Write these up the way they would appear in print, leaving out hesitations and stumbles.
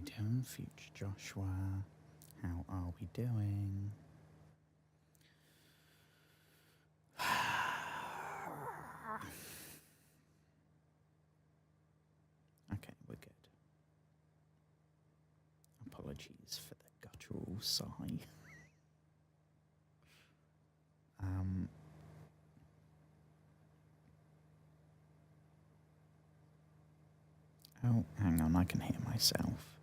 doing, future Joshua? How are we doing? Okay, we're good. Apologies for the guttural sigh. Oh, hang on, I can hear myself.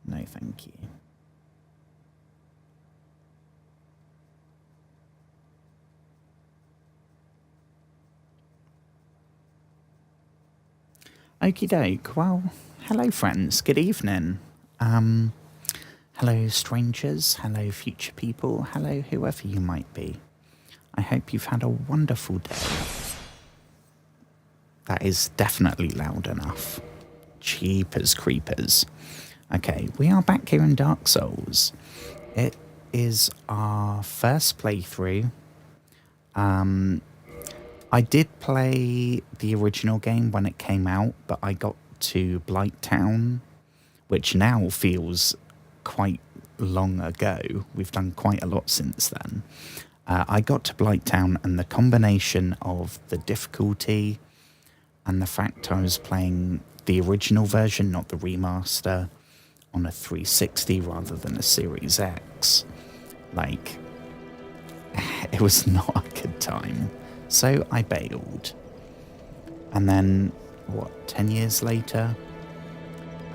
No, thank you. Okie doke. Well, hello, friends. Good evening. Hello, strangers. Hello, future people. Hello, whoever you might be. I hope you've had a wonderful day. That is definitely loud enough. Jeepers creepers. Okay, we are back here in Dark Souls. It is our first playthrough. I did play the original game when it came out, but I got to Blighttown, which now feels quite long ago. We've done quite a lot since then. I got to Blighttown, and the combination of the difficulty and the fact I was playing the original version, not the remaster, on a 360 rather than a Series X, like, it was not a good time. So I bailed. And then, 10 years later,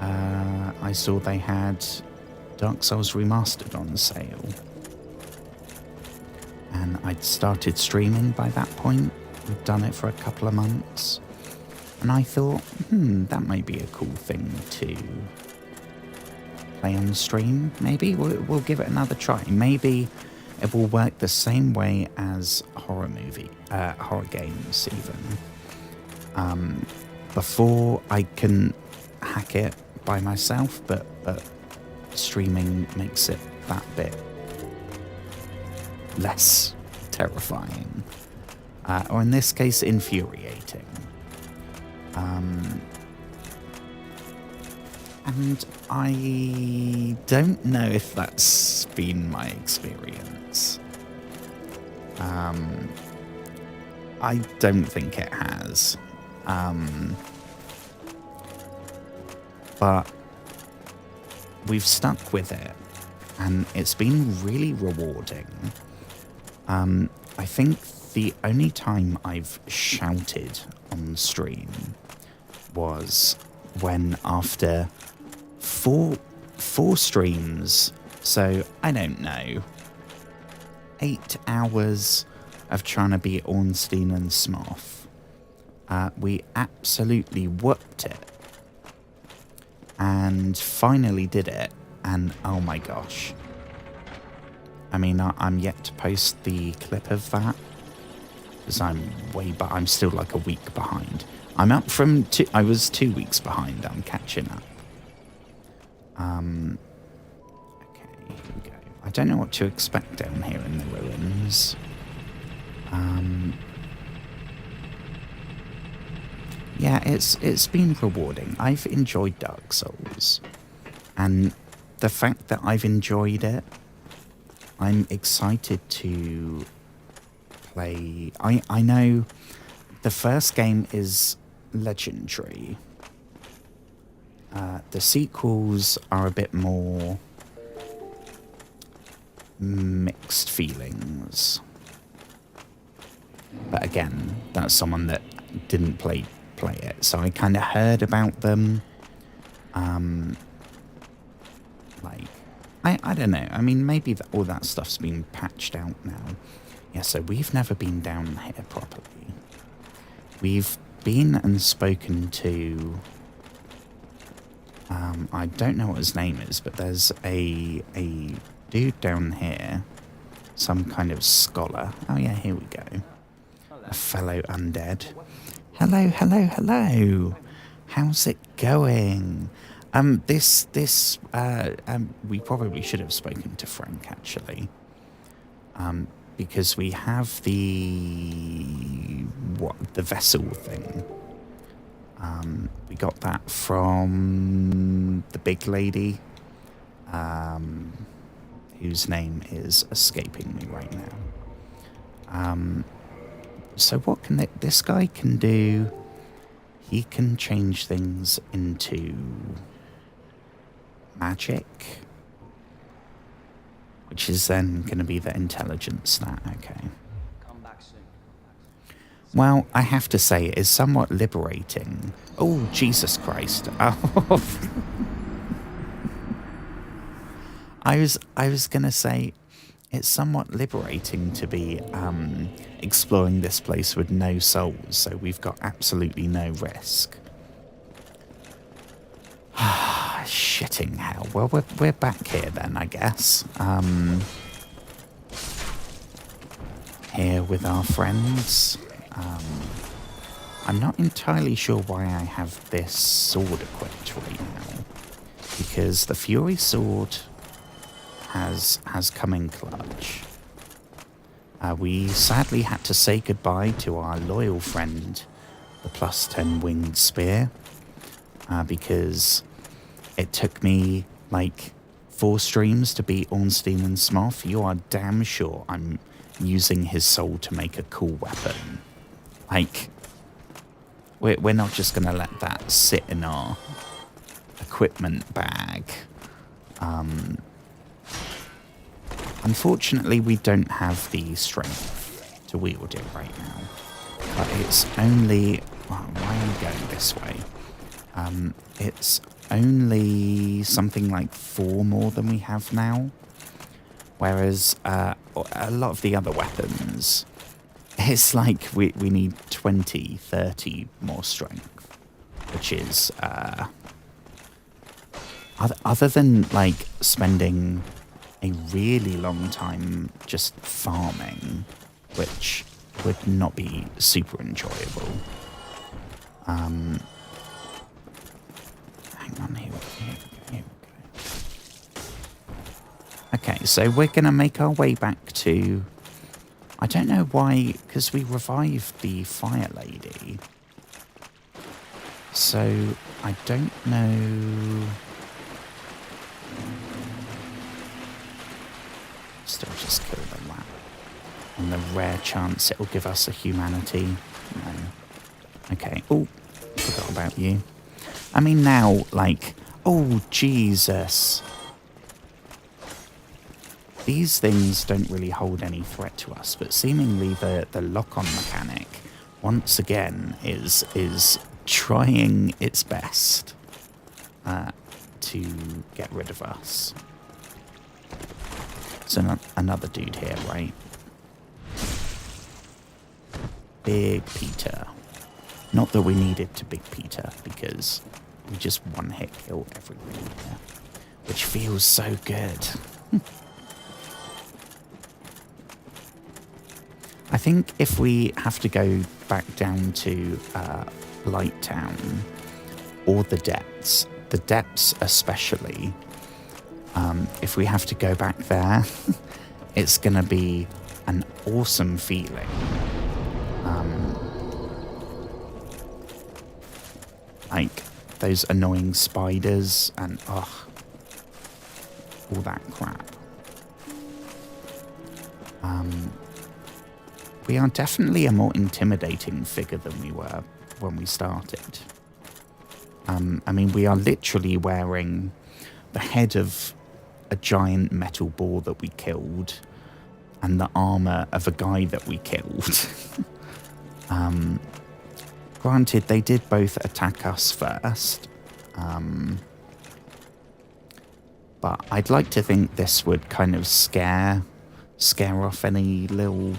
I saw they had Dark Souls Remastered on sale. And I'd started streaming by that point. We'd done it for a couple of months. And I thought, that might be a cool thing to play on stream. Maybe we'll give it another try. Maybe it will work the same way as horror games even. Before I can hack it by myself, but streaming makes it that bit less terrifying. Or in this case, infuriating. And I don't know if that's been my experience. I don't think it has. But we've stuck with it, and it's been really rewarding. I think the only time I've shouted on stream was when after four streams, so I don't know, 8 hours of trying to beat Ornstein and Smoth, we absolutely whooped it and finally did it. And oh my gosh, I mean, I'm yet to post the clip of that because I'm still like a week behind. I'm up from I was 2 weeks behind. I'm catching up. Okay, here we go. I don't know what to expect down here in the ruins. Yeah, it's been rewarding. I've enjoyed Dark Souls, and the fact that I've enjoyed it, I'm excited to play. I know the first game is legendary. The sequels are a bit more mixed feelings. But again, that's someone that didn't play it, so I kind of heard about them. I don't know. I mean, maybe all that stuff's been patched out now. Yeah, so we've never been down here properly. We've been and spoken to... I don't know what his name is, but there's a dude down here. Some kind of scholar. Oh yeah, here we go. A fellow undead. Hello, hello, hello. How's it going? We probably should have spoken to Frank, actually. Because we have the vessel thing. We got that from the big lady, whose name is escaping me right now. So what can this guy can do? He can change things into magic, which is then going to be the intelligence stat. Okay. Come back soon. Well, I have to say, it is somewhat liberating. Oh, Jesus Christ. Oh. I was going to say, it's somewhat liberating to be exploring this place with no souls, so we've got absolutely no risk. Shitting hell. Well, we're back here then, I guess. Here with our friends. I'm not entirely sure why I have this sword equipped right now, because the Fury Sword has come in clutch. We sadly had to say goodbye to our loyal friend, the +10 winged spear, because it took me like 4 streams to beat Ornstein and Smoth. You are damn sure I'm using his soul to make a cool weapon. Like, we're not just going to let that sit in our equipment bag. Unfortunately, we don't have the strength to wield it right now. But it's only... Well, why am I going this way? It's only something like 4 more than we have now. Whereas a lot of the other weapons, it's like we need 20, 30 more strength. Which is... other than like spending a really long time just farming, which would not be super enjoyable. Hang on, here we go. Okay, so we're going to make our way back to... I don't know why, because we revived the Fire Lady. So, I don't know... Still just kill the rat. On the rare chance it'll give us a humanity. No. Okay. Oh, forgot about you. I mean now, like... Oh, Jesus. These things don't really hold any threat to us, but seemingly the lock-on mechanic, once again, is trying its best to get rid of us. So another dude here, right? Big Peter. Not that we needed to Big Peter, because we just one-hit kill everything here, which feels so good. I think if we have to go back down to Light Town or the depths especially, if we have to go back there, it's going to be an awesome feeling. Like those annoying spiders and all that crap. We are definitely a more intimidating figure than we were when we started. I mean, we are literally wearing the head of a giant metal boar that we killed and the armor of a guy that we killed. Granted, they did both attack us first. But I'd like to think this would kind of scare off any little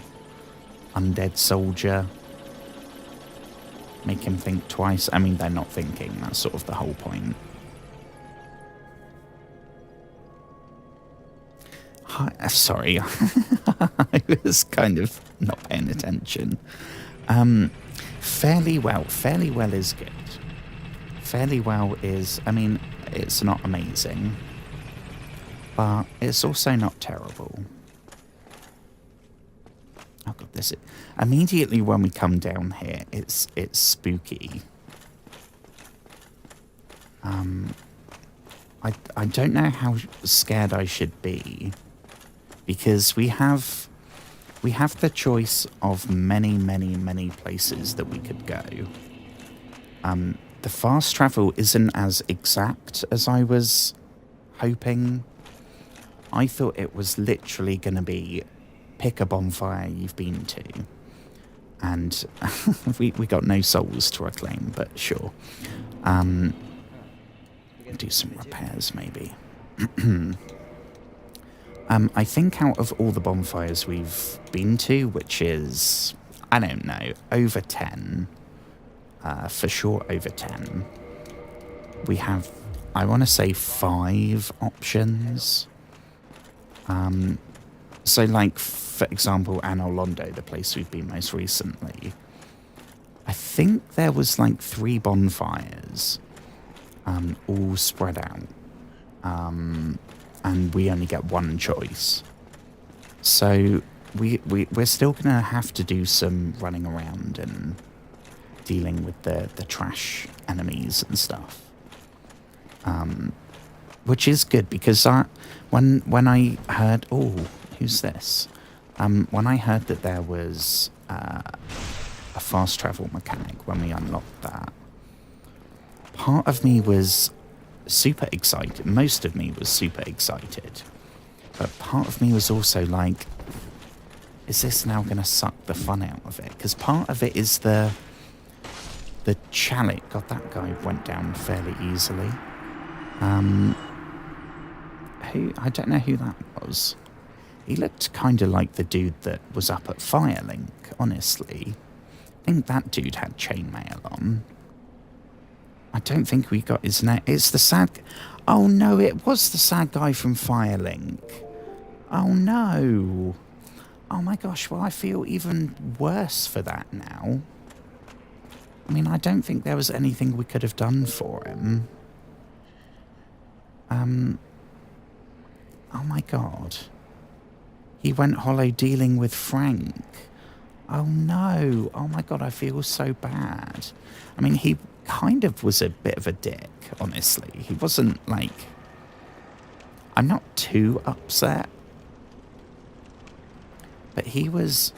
undead soldier. Make him think twice. I mean, they're not thinking. That's sort of the whole point. Hi, sorry. I was kind of not paying attention. Fairly well is good. Fairly well is, I mean, it's not amazing, but it's also not terrible. Oh god, this is, immediately when we come down here, it's spooky. I don't know how scared I should be, because we have the choice of many places that we could go. The fast travel isn't as exact as I was hoping. I thought it was literally going to be pick a bonfire you've been to. And we got no souls to reclaim, but sure. Do some repairs, maybe. I think out of all the bonfires we've been to, which is, I don't know, over 10, for sure over 10, we have, I want to say, 5 options. So, like, for example, Anor Londo, the place we've been most recently, I think there was, like, 3 bonfires, all spread out. And we only get 1 choice. So we're still going to have to do some running around and dealing with the trash enemies and stuff. Which is good, because when I heard... Oh, who's this? When I heard that there was a fast travel mechanic when we unlocked that, part of me was super excited. Most of me was super excited. But part of me was also like, is this now going to suck the fun out of it? Because part of it is the chalice. God, that guy went down fairly easily. I don't know who that was. He looked kind of like the dude that was up at Firelink, honestly. I think that dude had chainmail on. I don't think we got his name. It's the sad... Oh, no, it was the sad guy from Firelink. Oh, no. Oh, my gosh. Well, I feel even worse for that now. I mean, I don't think there was anything we could have done for him. Oh, my God. He went hollow dealing with Frank. Oh, no. Oh, my God, I feel so bad. I mean, he kind of was a bit of a dick, honestly. He wasn't, like... I'm not too upset. But he was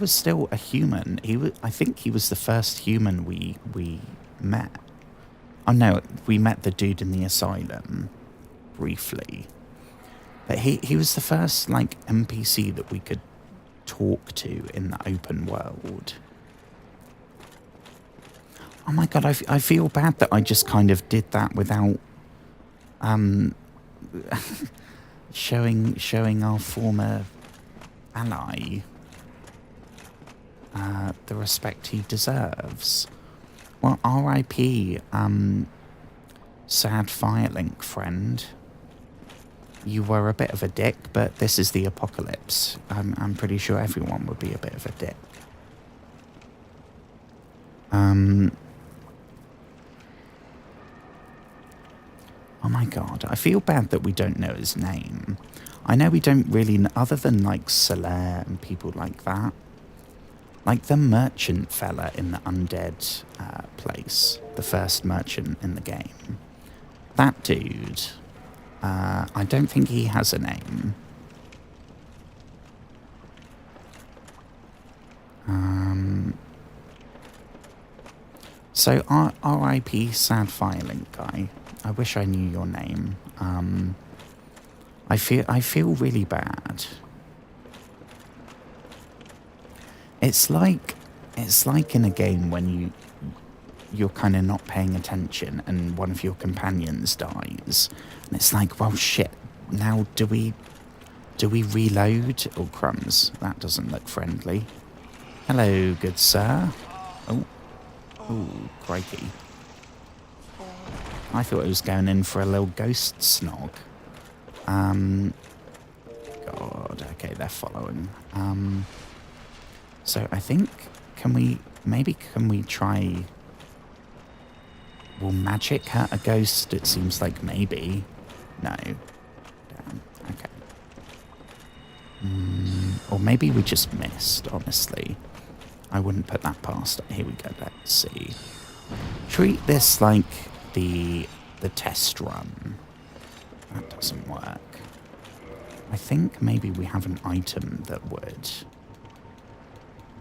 still a human. I think he was the first human we met. Oh, no, we met the dude in the asylum, briefly. But he was the first, like, NPC that we could talk to in the open world. Oh my God, I feel bad that I just kind of did that without showing our former ally the respect he deserves. Well, R.I.P. Sad Firelink friend. You were a bit of a dick, but this is the apocalypse. I'm pretty sure everyone would be a bit of a dick. Oh my God, I feel bad that we don't know his name. I know we don't really, other than like Solaire and people like that. Like the merchant fella in the undead place, the first merchant in the game. That dude, I don't think he has a name. So R.I.P. Sad Firelink guy. I wish I knew your name. I feel really bad. It's like in a game when you're kind of not paying attention and one of your companions dies, and it's like, well, shit. Now do we reload? Oh, crumbs! That doesn't look friendly. Hello, good sir. Oh, crikey! I thought it was going in for a little ghost snog. God, okay, they're following. So I think, can we try... Will magic hurt a ghost? It seems like maybe. No. Damn, okay. Or maybe we just missed, honestly. I wouldn't put that past. Here we go, let's see. Treat this like the test run. That doesn't work. I think maybe we have an item that would.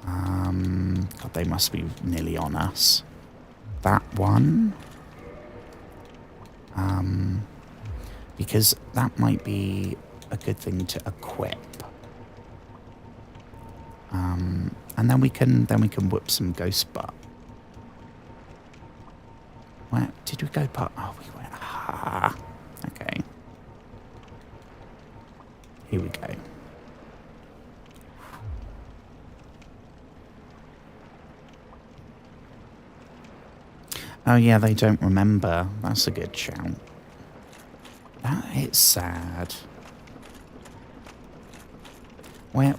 God, they must be nearly on us. That one. Because that might be a good thing to equip. And then we can whoop some ghost butt. Where did we go? But oh, we went. Ah, okay. Here we go. Oh yeah, they don't remember. That's a good shout. That is sad. When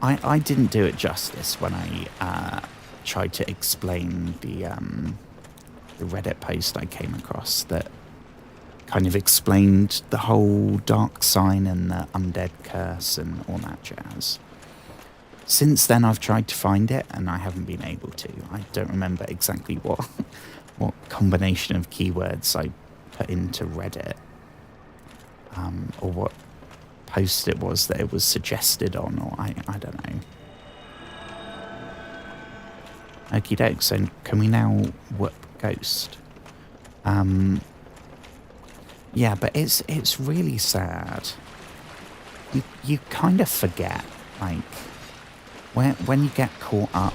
I didn't do it justice when I tried to explain the Reddit post I came across that kind of explained the whole dark sign and the undead curse and all that jazz. Since then, I've tried to find it and I haven't been able to. I don't remember exactly what combination of keywords I put into Reddit, or what post it was that it was suggested on, or I don't know. Okie doke, so can we now whoop Ghost? Yeah, but it's really sad. You kind of forget, like, when you get caught up,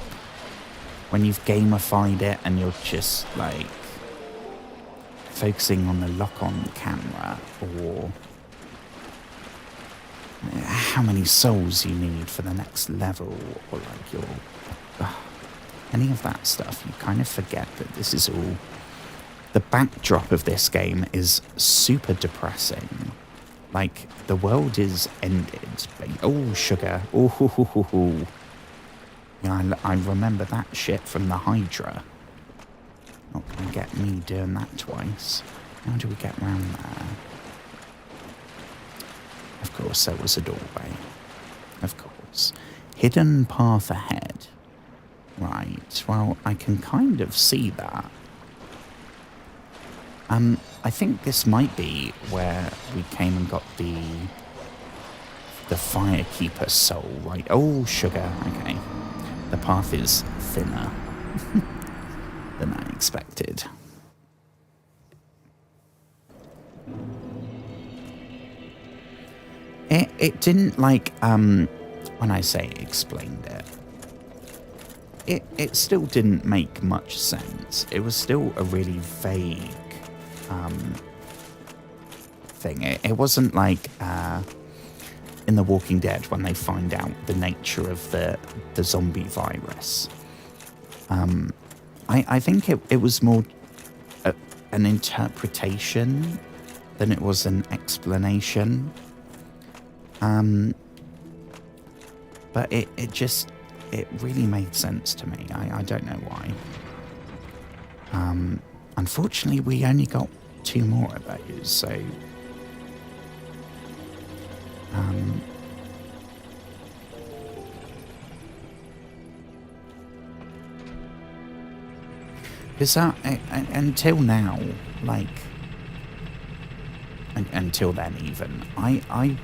when you've gamified it and you're just like focusing on the lock-on camera, or how many souls you need for the next level, or like your any of that stuff, you kind of forget that this is all. The backdrop of this game is super depressing. Like, the world is ended. Oh, sugar. Oh, hoo, hoo, hoo, hoo. Yeah, I remember that shit from the Hydra. Not gonna get me doing that twice. How do we get round there? Of course, there was a doorway. Of course. Hidden path ahead. Right, well, I can kind of see that. I think this might be where we came and got the Firekeeper soul, right? Oh, sugar, okay. The path is thinner than I expected. It didn't, like, when I say explained it still didn't make much sense. It was still a really vague thing. It wasn't like in The Walking Dead when they find out the nature of the zombie virus. I think it was more an interpretation than it was an explanation. But it really made sense to me. I don't know why. Unfortunately, we only got 2 more of those, so... Because until now, like... Until then, even, I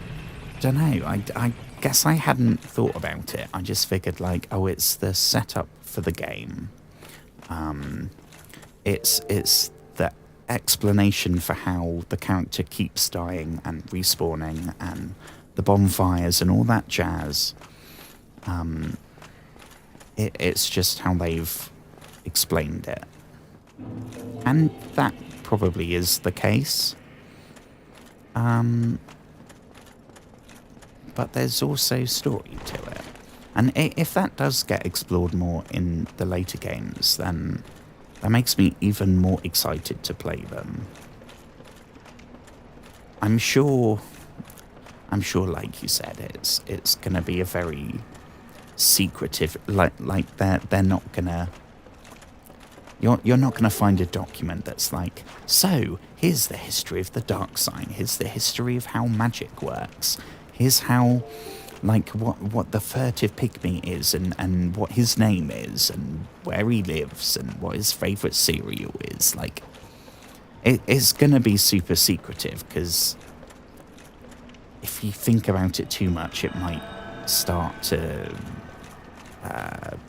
don't know, I guess I hadn't thought about it. I just figured, like, oh, it's the setup for the game. It's the explanation for how the character keeps dying and respawning and the bonfires and all that jazz. It's just how they've explained it. And that probably is the case. But there's also story to it. And if that does get explored more in the later games, then that makes me even more excited to play them. I'm sure, like you said, it's going to be a very secretive, like they're not going to... You're not going to find a document that's like, so, here's the history of the dark sign, here's the history of how magic works, here's how, like, what the furtive pygmy is, and what his name is, and where he lives, and what his favourite cereal is. Like, It's going to be super secretive, because if you think about it too much, it might start to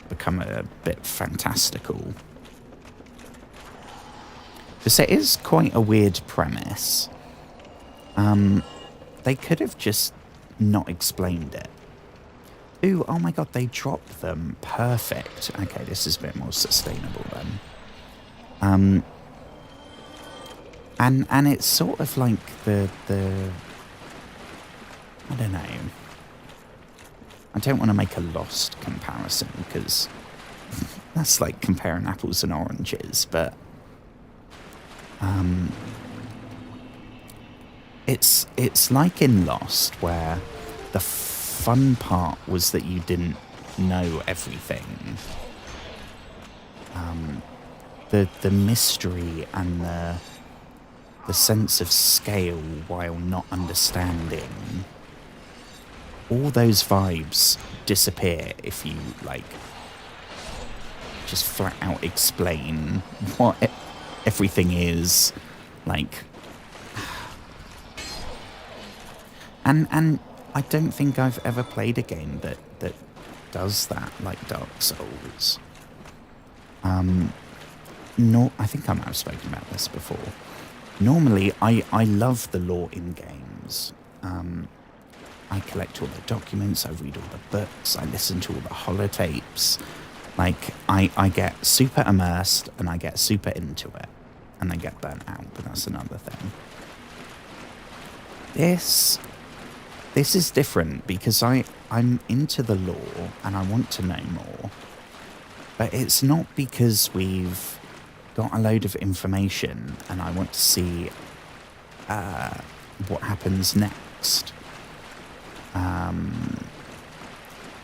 become a bit fantastical. Because it is quite a weird premise. They could have just not explained it. Ooh, oh my god, they dropped them. Perfect. Okay, this is a bit more sustainable then. And it's sort of like the I don't know. I don't want to make a Lost comparison, because that's like comparing apples and oranges, but it's like in Lost, where the fun part was that you didn't know everything. The mystery and the sense of scale while not understanding, all those vibes disappear if you like just flat out explain what everything is like. And I don't think I've ever played a game that does that like Dark Souls. No, I think I might have spoken about this before. Normally, I love the lore in games. I collect all the documents, I read all the books, I listen to all the holotapes. Like, I get super immersed and I get super into it. And I get burnt out, but that's another thing. This is different, because I'm into the lore and I want to know more. But it's not because we've got a load of information and I want to see what happens next.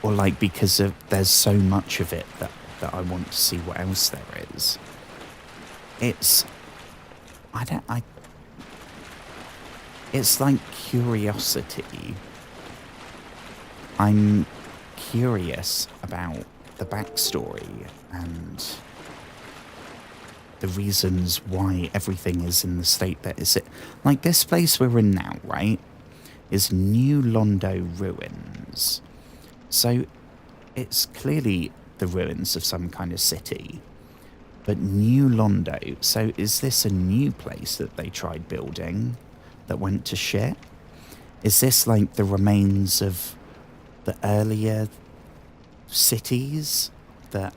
Or like because there's so much of it that I want to see what else there is. It's like curiosity. I'm curious about the backstory and the reasons why everything is in the state that is it. Like this place we're in now, right, is New Londo Ruins. So it's clearly the ruins of some kind of city. But New Londo, so is this a new place that they tried building that went to shit? Is this like the remains of the earlier cities that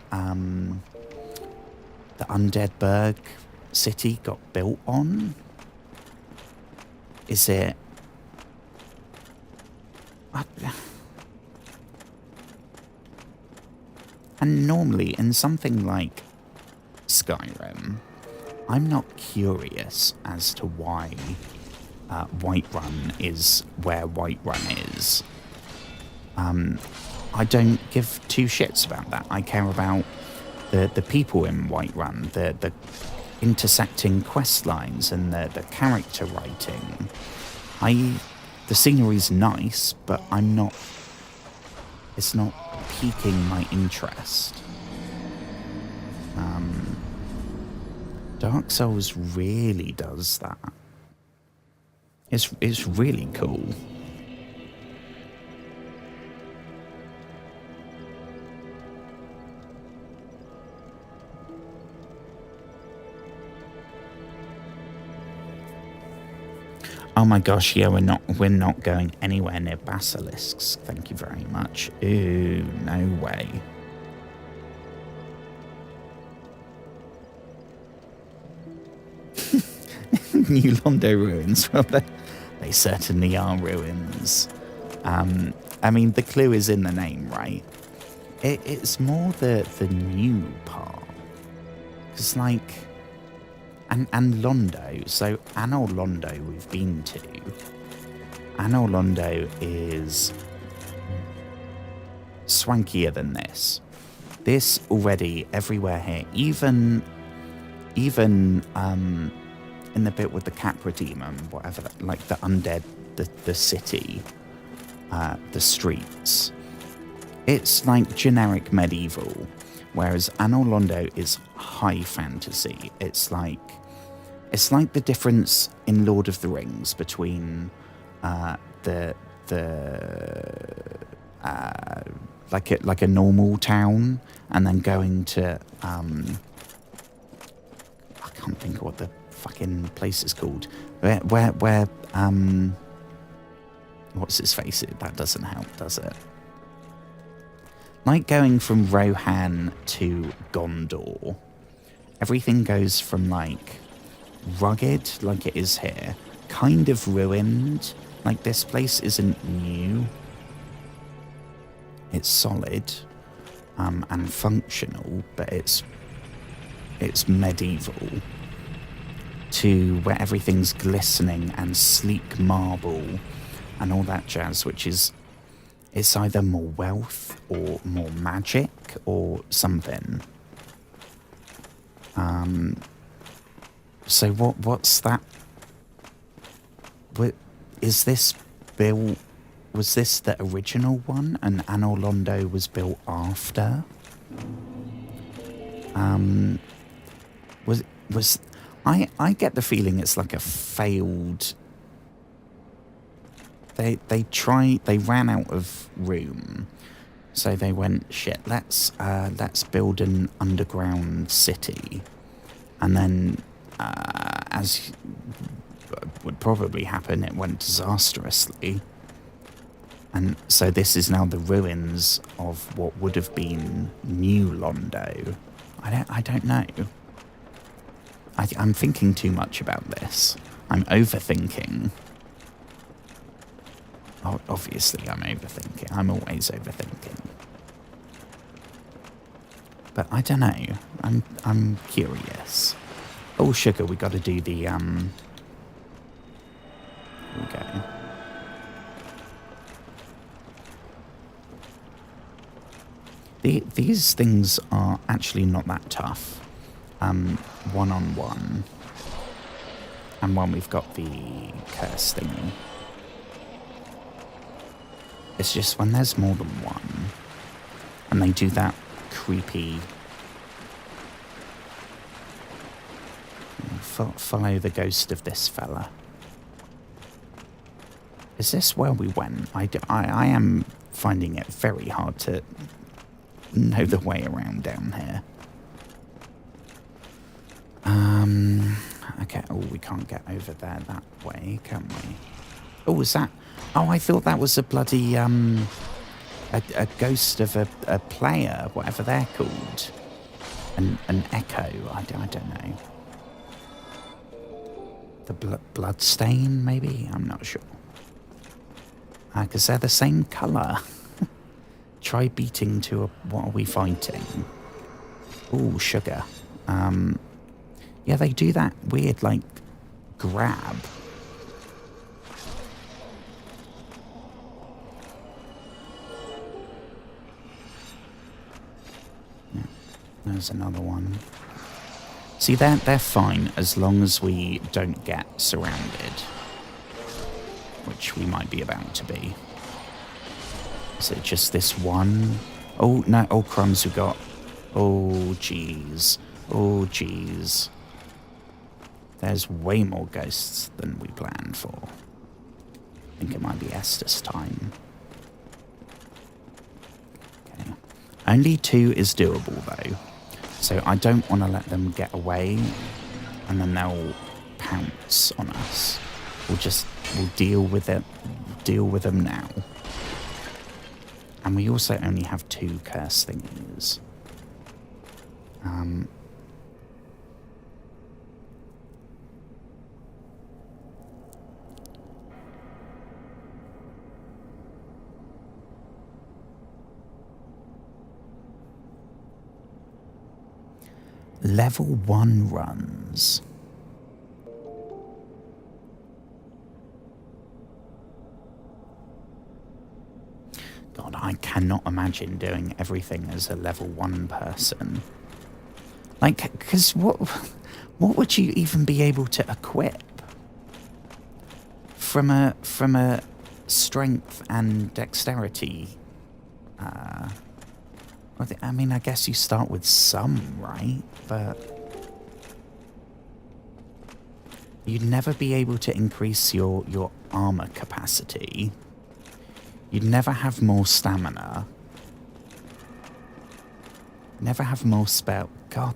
the Undead Burg city got built on? Is it... And normally in something like Skyrim, I'm not curious as to why Whiterun is where Whiterun is. I don't give two shits about that. I care about the people in Whiterun, the intersecting quest lines and the character writing. The scenery's nice, but it's not piquing my interest. Dark Souls really does that. It's really cool. Oh my gosh, yeah, we're not going anywhere near basilisks. Thank you very much. Ooh, no way. New Londo ruins. Well, they certainly are ruins. I mean, the clue is in the name, right? It's more the new part. Because, like... And Londo, so Anor Londo we've been to. Anor Londo is swankier than this. This already everywhere here, even in the bit with the Capra Demon, whatever, like the undead, the city, the streets. It's like generic medieval, whereas Anor Londo is high fantasy. It's like It's like the difference in Lord of the Rings between the like a normal town and then going to I can't think of what the fucking place is called. Where what's his face? That doesn't help, does it? Like going from Rohan to Gondor. Everything goes from like rugged, like it is here, kind of ruined. Like this place isn't new. It's solid and functional, but it's medieval. To where everything's glistening and sleek marble and all that jazz, which is it's either more wealth or more magic or something. So what's that? Is this built? Was this the original one, and Anor Londo was built after? Was I get the feeling it's like a failed. They ran out of room, so they went, shit, let's build an underground city, and then as would probably happen, it went disastrously, and so this is now the ruins of what would have been New Londo. I don't know. I'm thinking too much about this. I'm overthinking. Oh, obviously, I'm overthinking. I'm always overthinking. But I don't know. I'm curious. Oh, sugar, we got to do the Here we go. These things are actually not that tough. One-on-one. And when we've got the curse thingy. It's just when there's more than one, and they do that creepy follow the ghost of this fella. Is this where we went? I am finding it very hard to know the way around down here. Okay, oh, we can't get over there that way, can we? Oh, is that... Oh, I thought that was a bloody, a ghost of a player, whatever they're called. An echo, I don't know. The bloodstain, maybe? I'm not sure. Because they're the same colour. Try beating to a... What are we fighting? Ooh, sugar. Yeah, they do that weird, like, grab. Yeah, there's another one. See, they're fine as long as we don't get surrounded. Which we might be about to be. Is it just this one? Oh, no. Oh, crumbs, we got... Oh, jeez. Oh, jeez. There's way more ghosts than we planned for. I think it might be Estes time. Okay. Only 2 is doable, though. So I don't want to let them get away, and then they'll pounce on us. We'll deal with it. Deal with them now. And we also only have 2 curse thingies. Level 1 runs. God, I cannot imagine doing everything as a level 1 person. Like, because what would you even be able to equip? From a strength and dexterity, I mean, I guess you start with some, right? But You'd never be able to increase your armor capacity. You'd never have more stamina. Never have more spell. God,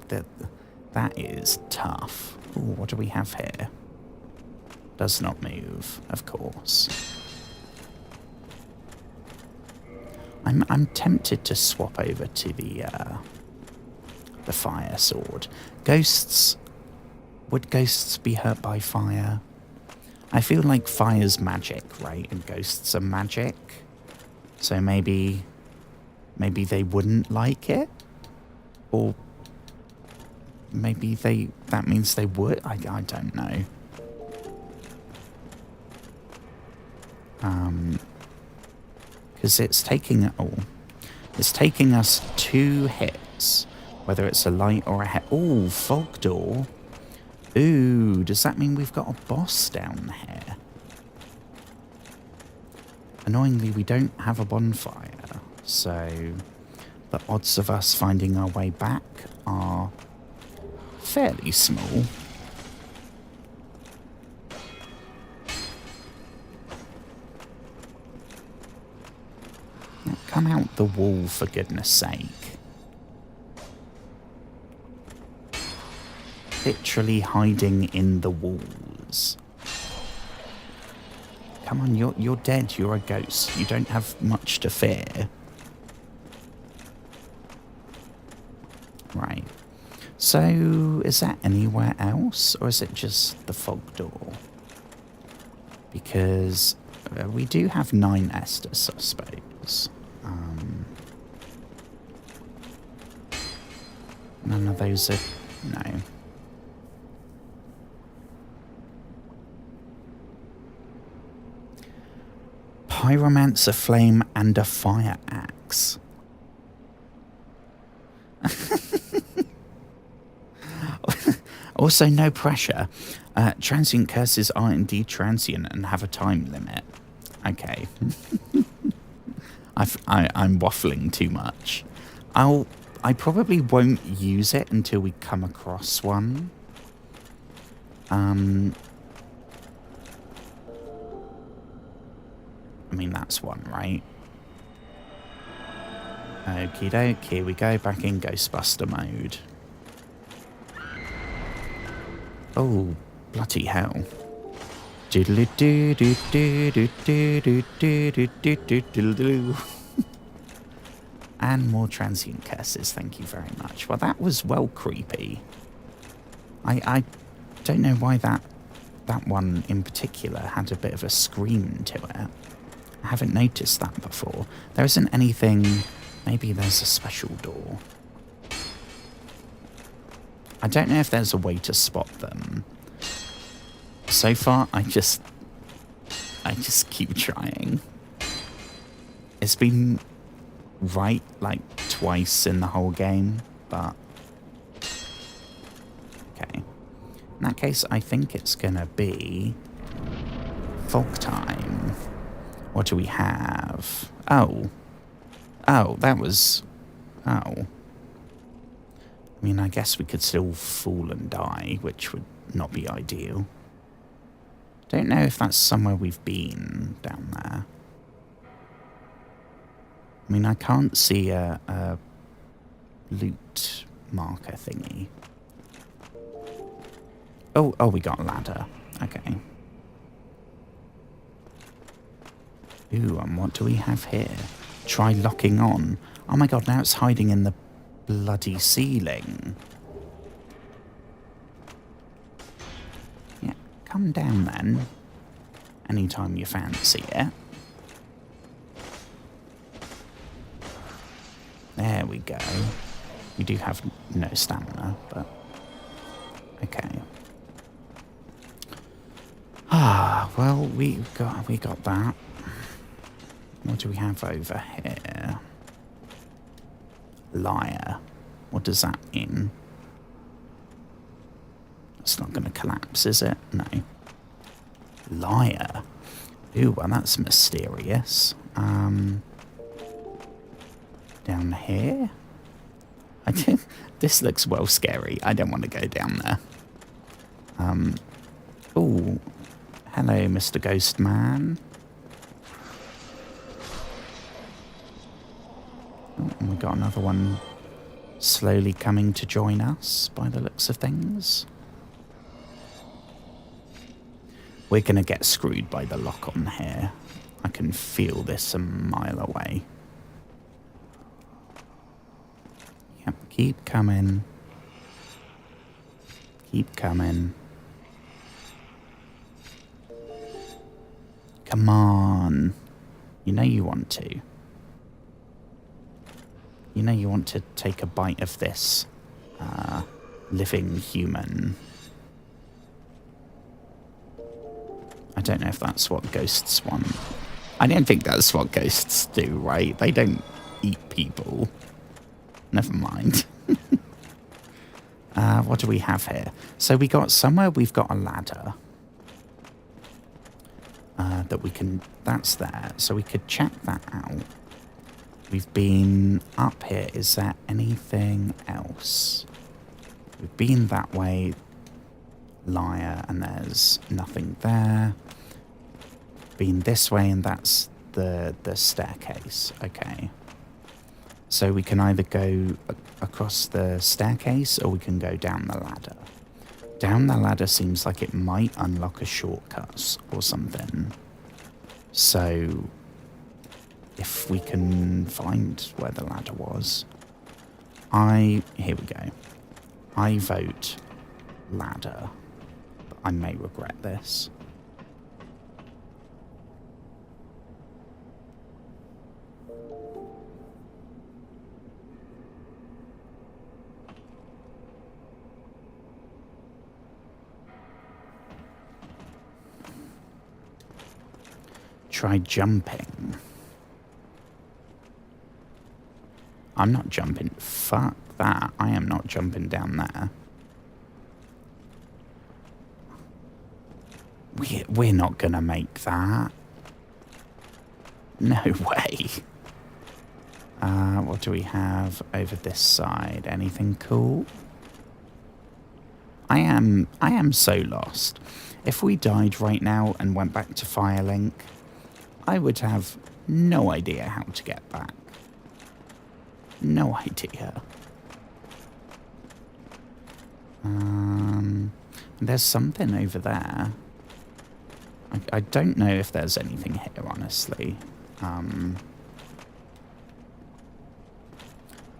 that is tough. Ooh, what do we have here? Does not move, of course. I'm tempted to swap over to the fire sword. Ghosts. Would ghosts be hurt by fire? I feel like fire's magic, right? And ghosts are magic. So maybe they wouldn't like it? Or maybe that means they would? I don't know. Because it's taking us 2 hits, whether it's a light or a hit. Ooh, fog door. Ooh, does that mean we've got a boss down here? Annoyingly, we don't have a bonfire, so the odds of us finding our way back are fairly small. Now, come out the wall, for goodness sake. Literally hiding in the walls. Come on, you're dead. You're a ghost. You don't have much to fear. Right. So, is that anywhere else, or is it just the fog door? Because we do have 9 Estus, I suppose. None of those are... no. Pyromancer flame and a fire axe. Also, no pressure. Transient curses are indeed transient and have a time limit. Okay. I'm waffling too much. I probably won't use it until we come across one. I mean, that's one, right? Okie doke, here we go, back in Ghostbuster mode. Oh, bloody hell. And more transient curses, thank you very much. Well, that was well creepy. I don't know why that one in particular had a bit of a scream to it. I haven't noticed that before. There isn't anything... maybe there's a special door. I don't know if there's a way to spot them. So far, I just keep trying. It's been right like twice in the whole game, but... okay. In that case, I think it's gonna be... fog time. What do we have? Oh. Oh, that was... oh. I mean, I guess we could still fall and die, which would not be ideal. Don't know if that's somewhere we've been down there. I mean, I can't see a loot marker thingy. Oh, we got a ladder. Okay. Ooh, and what do we have here? Try locking on. Oh my god, now it's hiding in the bloody ceiling. Yeah, come down then. Anytime you fancy it. There we go. We do have no stamina, but... okay. Ah, well, we got that. What do we have over here? Liar. What does that mean? It's not going to collapse, is it? No. Liar. Ooh, well, that's mysterious. Down here? This looks well scary. I don't want to go down there. Oh, hello, Mr. Ghost Man. Oh, and we got another one slowly coming to join us by the looks of things. We're going to get screwed by the lock on here. I can feel this a mile away. Yep, keep coming. Keep coming. Come on. You know you want to. You know you want to take a bite of this living human. I don't know if that's what ghosts want. I don't think that's what ghosts do, right? They don't eat people. Never mind. What do we have here? So we got somewhere we've got a ladder. That we can... That's there. So we could check that out. We've been up here. Is there anything else? We've been that way. Liar, and there's nothing there. Been this way, and that's the staircase. Okay. So we can either go across the staircase, or we can go down the ladder. Down the ladder seems like it might unlock a shortcut or something. So if we can find where the ladder was. Here we go. I vote ladder. But I may regret this. Try jumping. I'm not jumping. Fuck that. I am not jumping down there. We're not gonna make that. No way. What do we have over this side? Anything cool? I am so lost. If we died right now and went back to Firelink, I would have no idea how to get back. No idea. There's something over there. I don't know if there's anything here, honestly.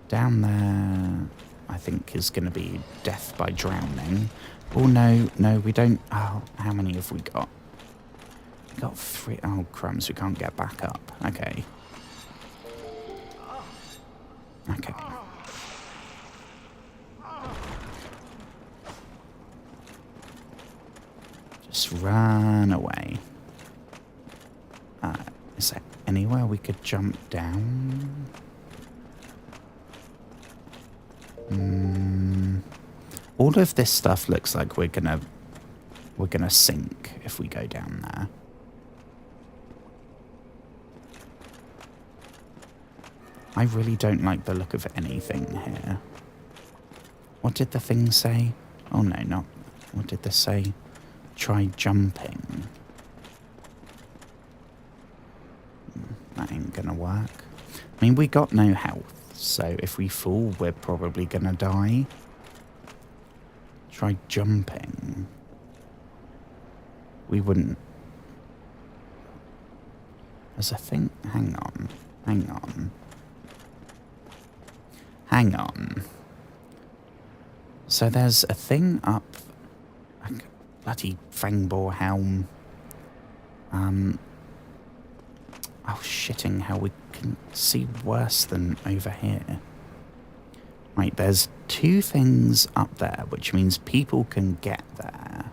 Down there, I think, is going to be death by drowning. Oh, no, we don't. Oh, how many have we got? We got 3. Oh, crumbs, we can't get back up. Okay. Okay. Just run away. Is there anywhere we could jump down? All of this stuff looks like we're gonna sink if we go down there. I really don't like the look of anything here. What did the thing say? Oh no, not. What did this say? Try jumping. That ain't gonna work. I mean, we got no health, so if we fall, we're probably gonna die. Try jumping. We wouldn't. There's a thing. Hang on. So there's a thing up. Like bloody Fangbore helm. Oh, shitting hell, we can see worse than over here. Right, there's 2 things up there, which means people can get there.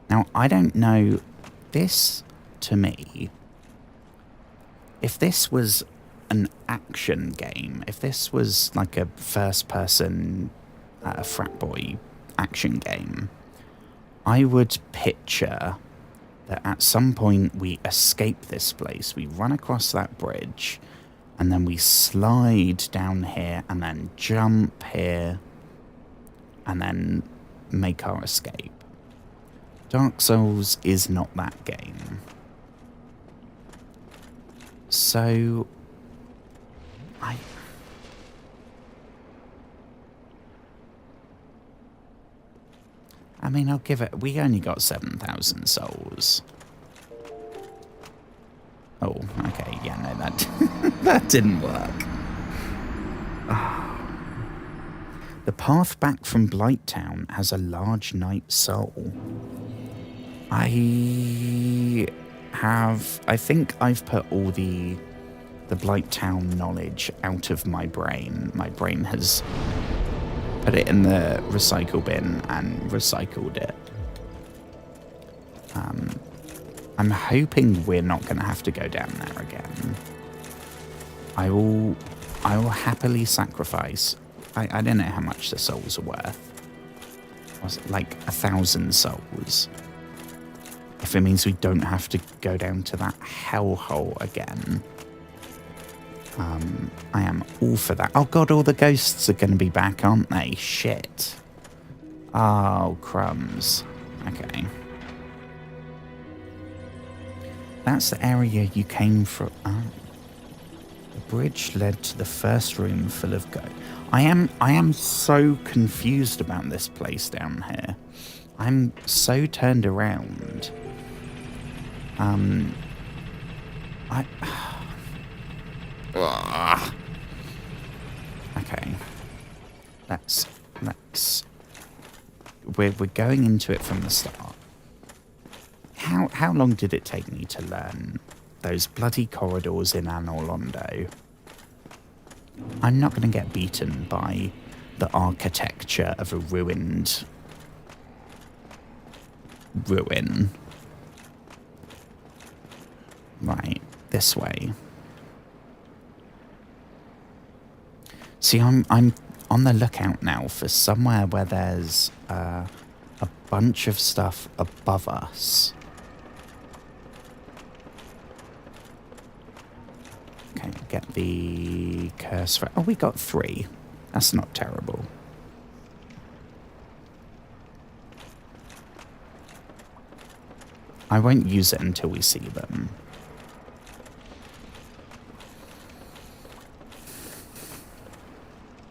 Now, I don't know, this, to me, if this was an action game, if this was like a first-person frat boy action game, I would picture that at some point we escape this place, we run across that bridge, and then we slide down here, and then jump here, and then make our escape. Dark Souls is not that game. So, I mean, I'll give it... We only got 7,000 souls. Oh, okay, yeah, no, that, that didn't work. Oh. The path back from Blighttown has a large night soul. I think I've put all the Blighttown knowledge out of my brain. My brain has put it in the recycle bin and recycled it. I'm hoping we're not going to have to go down there again. I will happily sacrifice. I don't know how much the souls are worth. Was it like 1,000 souls? If it means we don't have to go down to that hellhole again. I am all for that. Oh god, all the ghosts are going to be back, aren't they? Shit. Oh, crumbs. Okay. That's the area you came from. Oh. The bridge led to the first room full of ghosts. I am so confused about this place down here. I'm so turned around. Okay. We're going into it from the start. How long did it take me to learn those bloody corridors in Anor Londo? I'm not going to get beaten by the architecture of a ruined ruin. Right, this way. See, I'm on the lookout now for somewhere where there's a bunch of stuff above us. Okay, get the curse for... Oh, we got 3. That's not terrible. I won't use it until we see them.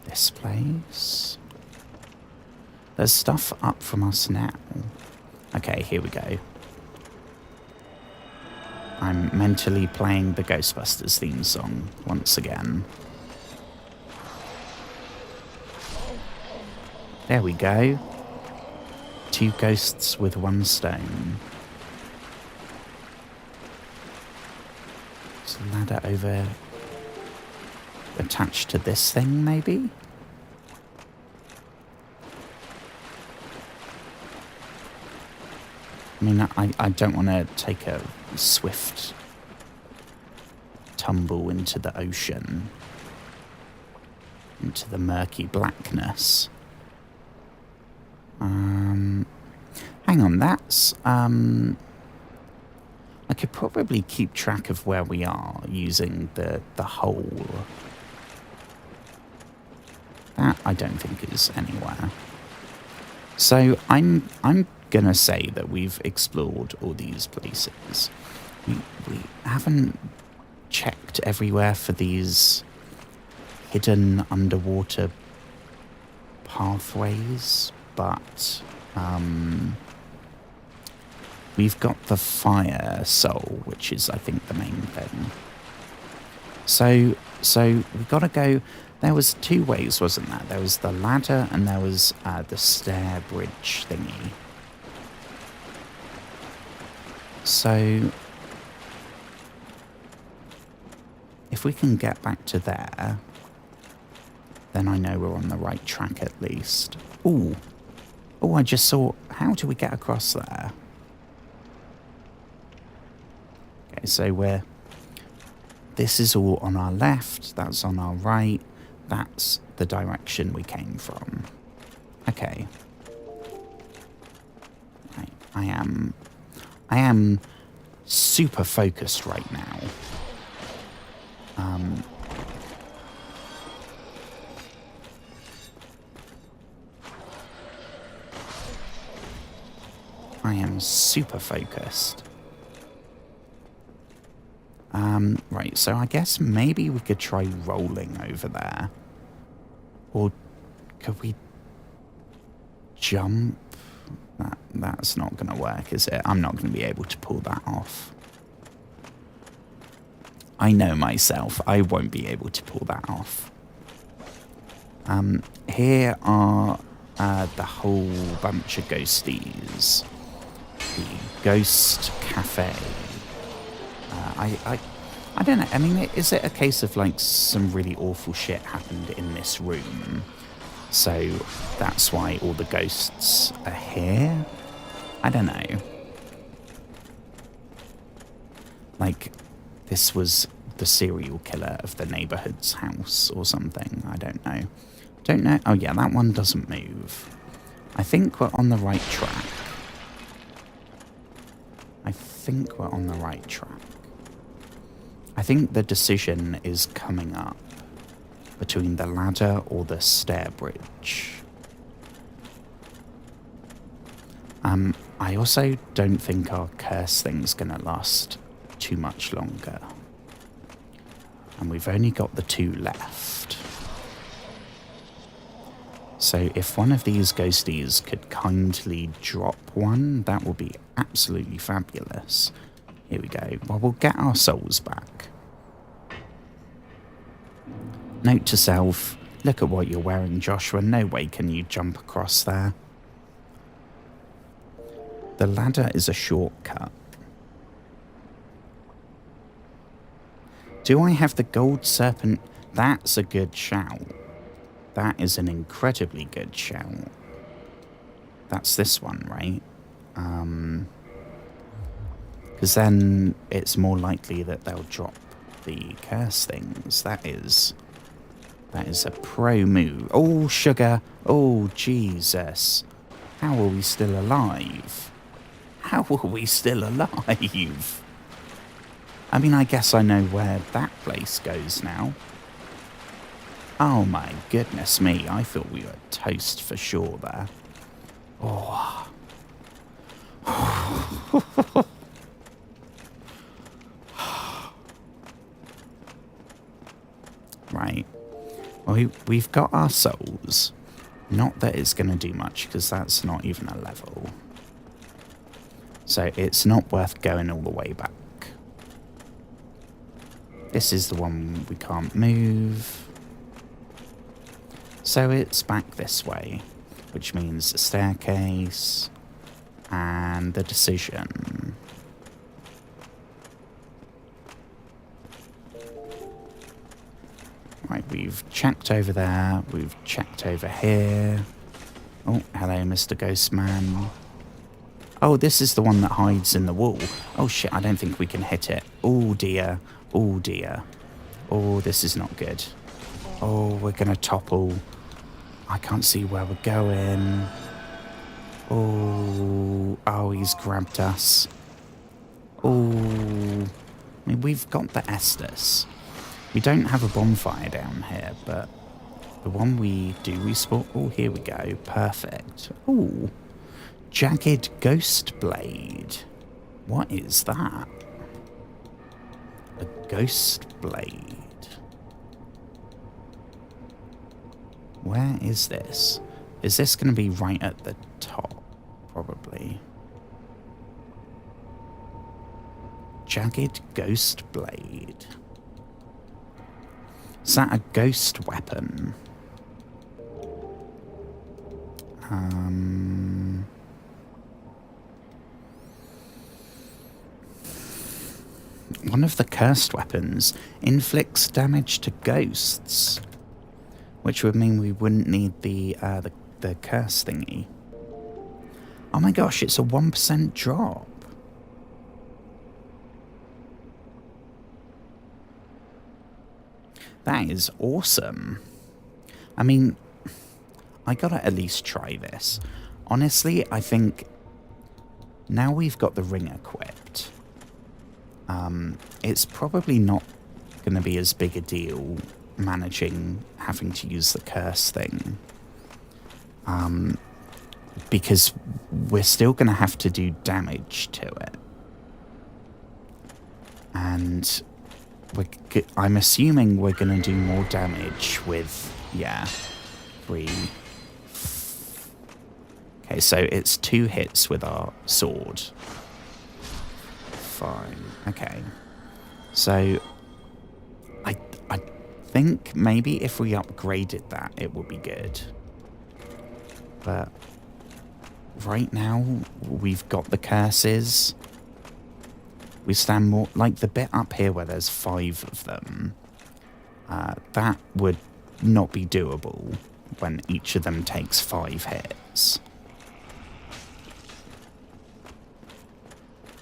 This place. There's stuff up from us now. Okay, here we go. I'm mentally playing the Ghostbusters theme song once again. There we go. 2 ghosts with 1 stone. There's a ladder over... attached to this thing, maybe? I mean, I don't want to take a swift tumble into the ocean, into the murky blackness. Hang on, that's... I could probably keep track of where we are using the hole. That I don't think is anywhere. So I'm gonna say that we've explored all these places. We haven't checked everywhere for these hidden underwater pathways, but we've got the fire soul, which is I think the main thing. So we've got to go. There was 2 ways, wasn't there? There was the ladder and there was the stair bridge thingy. So if we can get back to there, then I know we're on the right track at least. Ooh. Oh, I just saw... How do we get across there? Okay, so we're... This is all on our left. That's on our right. That's the direction we came from. Okay. Right. I am super focused right now. I am super focused. Right, so I guess maybe we could try rolling over there. Or could we jump? That's not going to work, is it? I'm not going to be able to pull that off. I know myself, I won't be able to pull that off. Here are the whole bunch of ghosties. The Ghost Cafe. I don't know, I mean, is it a case of like some really awful shit happened in this room? So that's why all the ghosts are here? I don't know. Like, this was the serial killer of the neighborhood's house or something. I don't know. Don't know. Oh yeah, that one doesn't move. I think we're on the right track. I think we're on the right track. I think the decision is coming up between the ladder or the stair bridge. I also don't think our curse thing's gonna last too much longer. And we've only got the 2 left. So if one of these ghosties could kindly drop one, that would be absolutely fabulous. Here we go. Well, we'll get our souls back. Note to self, look at what you're wearing, Joshua. No way can you jump across there. The ladder is a shortcut. Do I have the gold serpent? That's a good shout. That is an incredibly good shout. That's this one, right? Because then it's more likely that they'll drop the curse things. That is a pro move. Oh, sugar. Oh, Jesus. How are we still alive? How are we still alive? I mean, I guess I know where that place goes now. Oh my goodness me, I thought we were toast for sure there. Oh. Right. Well, we've got our souls. Not that it's going to do much, because that's not even a level. So it's not worth going all the way back. This is the one we can't move. So it's back this way, which means the staircase and the decision. Right, we've checked over there, we've checked over here. Oh, hello, Mr. Ghostman. Oh, this is the one that hides in the wall. Oh shit, I don't think we can hit it. Oh dear, oh dear. Oh, this is not good. Oh, we're gonna topple. I can't see where we're going. Oh, he's grabbed us. Oh, I mean, we've got the Estus. We don't have a bonfire down here, but the one we do respawn. Oh, here we go. Perfect. Oh, jagged ghost blade. What is that? A ghost blade. Where is this? Is this going to be right at the top? Probably. Jagged ghost blade. Is that a ghost weapon? One of the cursed weapons inflicts damage to ghosts, which would mean we wouldn't need the curse thingy. Oh my gosh, it's a 1% drop. That is awesome. I mean, I gotta at least try this. Honestly, I think now we've got the ring equipped, it's probably not going to be as big a deal having to use the curse thing. because we're still going to have to do damage to it. And I'm assuming we're going to do more damage with, yeah, 3. Okay, so it's 2 hits with our sword. Fine. Okay. So I think maybe if we upgraded that, it would be good. But right now, we've got the curses. We stand more... Like, the bit up here where there's 5 of them, that would not be doable when each of them takes 5 hits.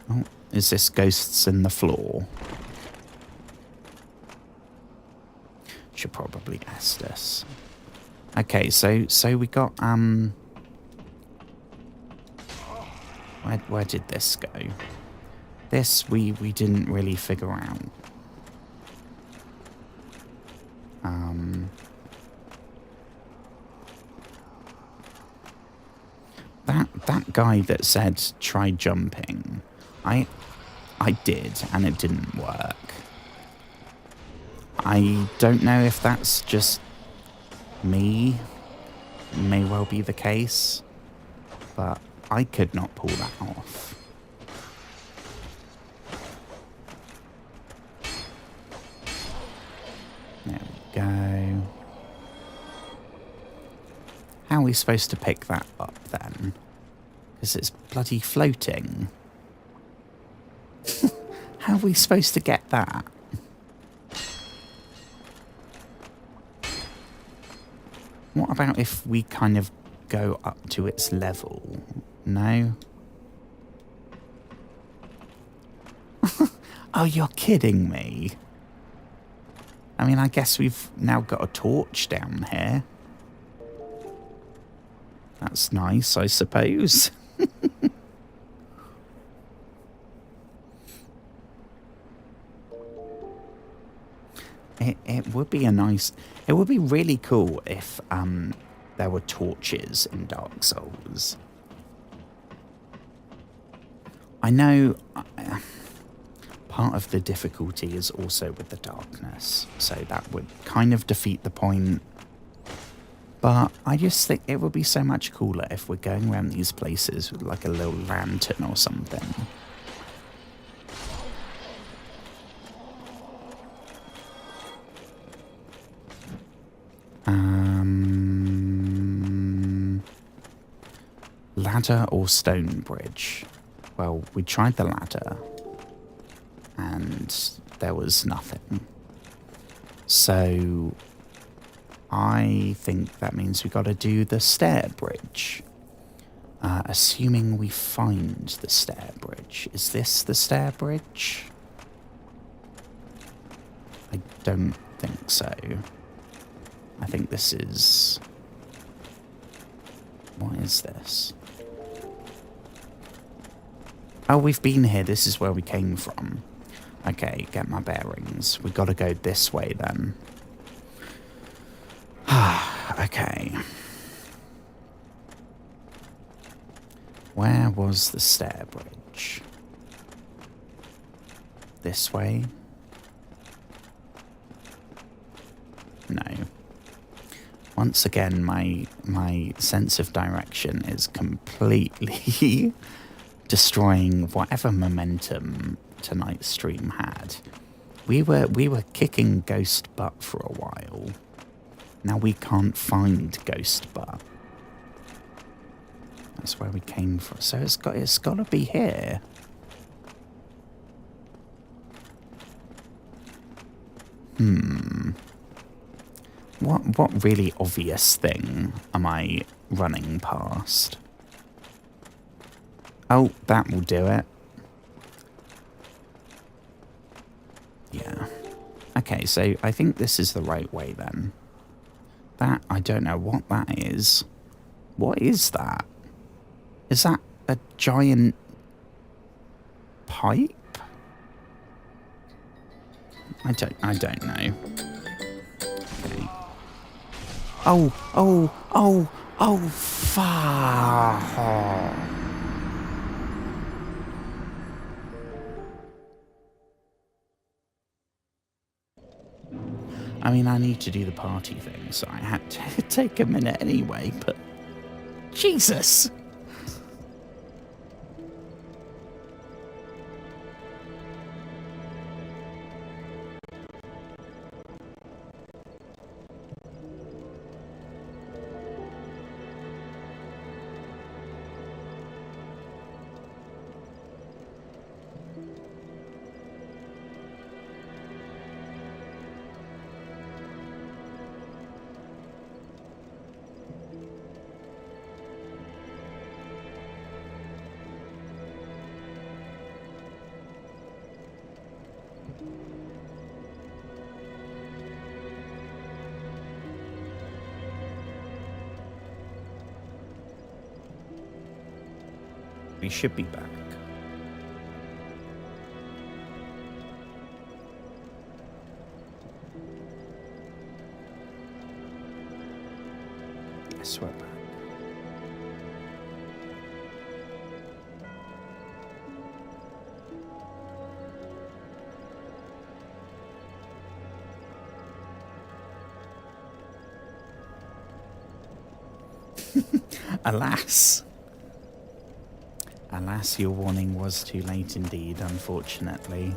Oh, is this ghosts in the floor? Should probably ask this. Okay, so we got where did this go? This we didn't really figure out. That guy that said try jumping, I did and it didn't work. I don't know if that's just me. May well be the case, but I could not pull that off. There we go. How are we supposed to pick that up then? Because it's bloody floating. How are we supposed to get that? What about if we kind of go up to its level? No? Oh, you're kidding me. I mean, I guess we've now got a torch down here. That's nice, I suppose. It would be a nice... It would be really cool if there were torches in Dark Souls. I know part of the difficulty is also with the darkness, so that would kind of defeat the point. But I just think it would be so much cooler if we're going around these places with like a little lantern or something. Ladder or stone bridge? Well, we tried the ladder and there was nothing. So I think that means we got to do the stair bridge. Assuming we find the stair bridge. Is this the stair bridge? I don't think so. I think this is... What is this? Oh, we've been here. This is where we came from. Okay, get my bearings. We got to go this way then. Okay. Where was the stair bridge? This way? No. Once again, my sense of direction is completely destroying whatever momentum tonight's stream had. We were kicking ghost butt for a while. Now we can't find ghost butt. That's where we came from. So it's got to be here. What really obvious thing am I running past? Oh, that will do it. Yeah. Okay, so I think this is the right way then. That, I don't know what that is. What is that? Is that a giant pipe? I don't know. Okay. Oh, I mean, I need to do the party thing, so I had to take a minute anyway, but Jesus! We should be back. Yes, we're back. Alas. Alas, your warning was too late indeed, unfortunately.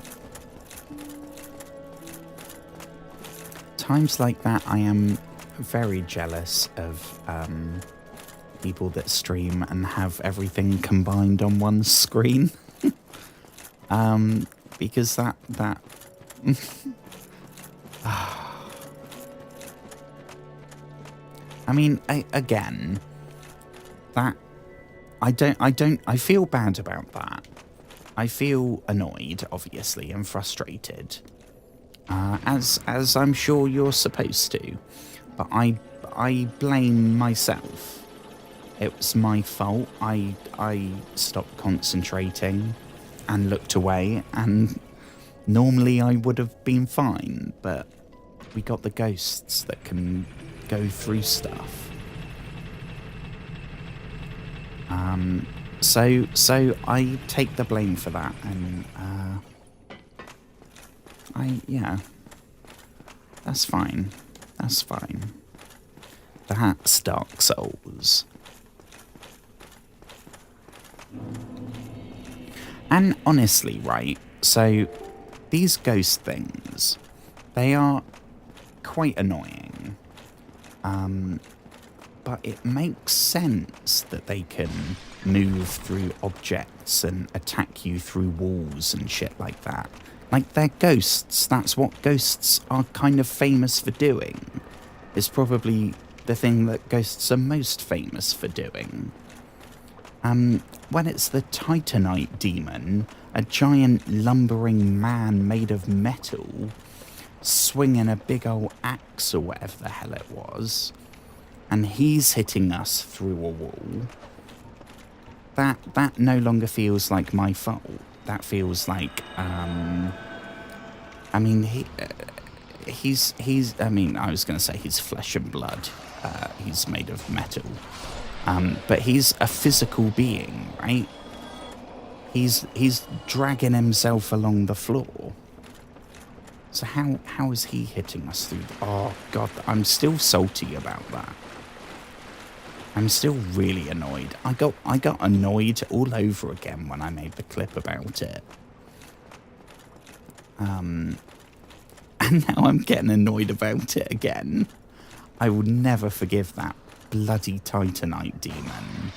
Times like that, I am very jealous of people that stream and have everything combined on one screen. Because that I mean, again, that I feel bad about that. I feel annoyed, obviously, and frustrated, as I'm sure you're supposed to. But I blame myself. It was my fault. I stopped concentrating and looked away, and normally I would have been fine, but we got the ghosts that can go through stuff. So I take the blame for that, and yeah, that's fine. That's fine. That's Dark Souls. And honestly, right, so these ghost things, they are quite annoying. But it makes sense that they can move through objects and attack you through walls and shit like that. Like, they're ghosts. That's what ghosts are kind of famous for doing. It's probably the thing that ghosts are most famous for doing. When it's the Titanite demon, a giant lumbering man made of metal, swinging a big old axe or whatever the hell it was, and he's hitting us through a wall, that no longer feels like my fault. That feels like, I mean, he's, I mean, I was going to say he's flesh and blood. He's made of metal. But he's a physical being, right? He's dragging himself along the floor. So how is he hitting us through oh, God, I'm still salty about that. I'm still really annoyed. I got annoyed all over again when I made the clip about it. And now I'm getting annoyed about it again. I will never forgive that bloody Titanite demon.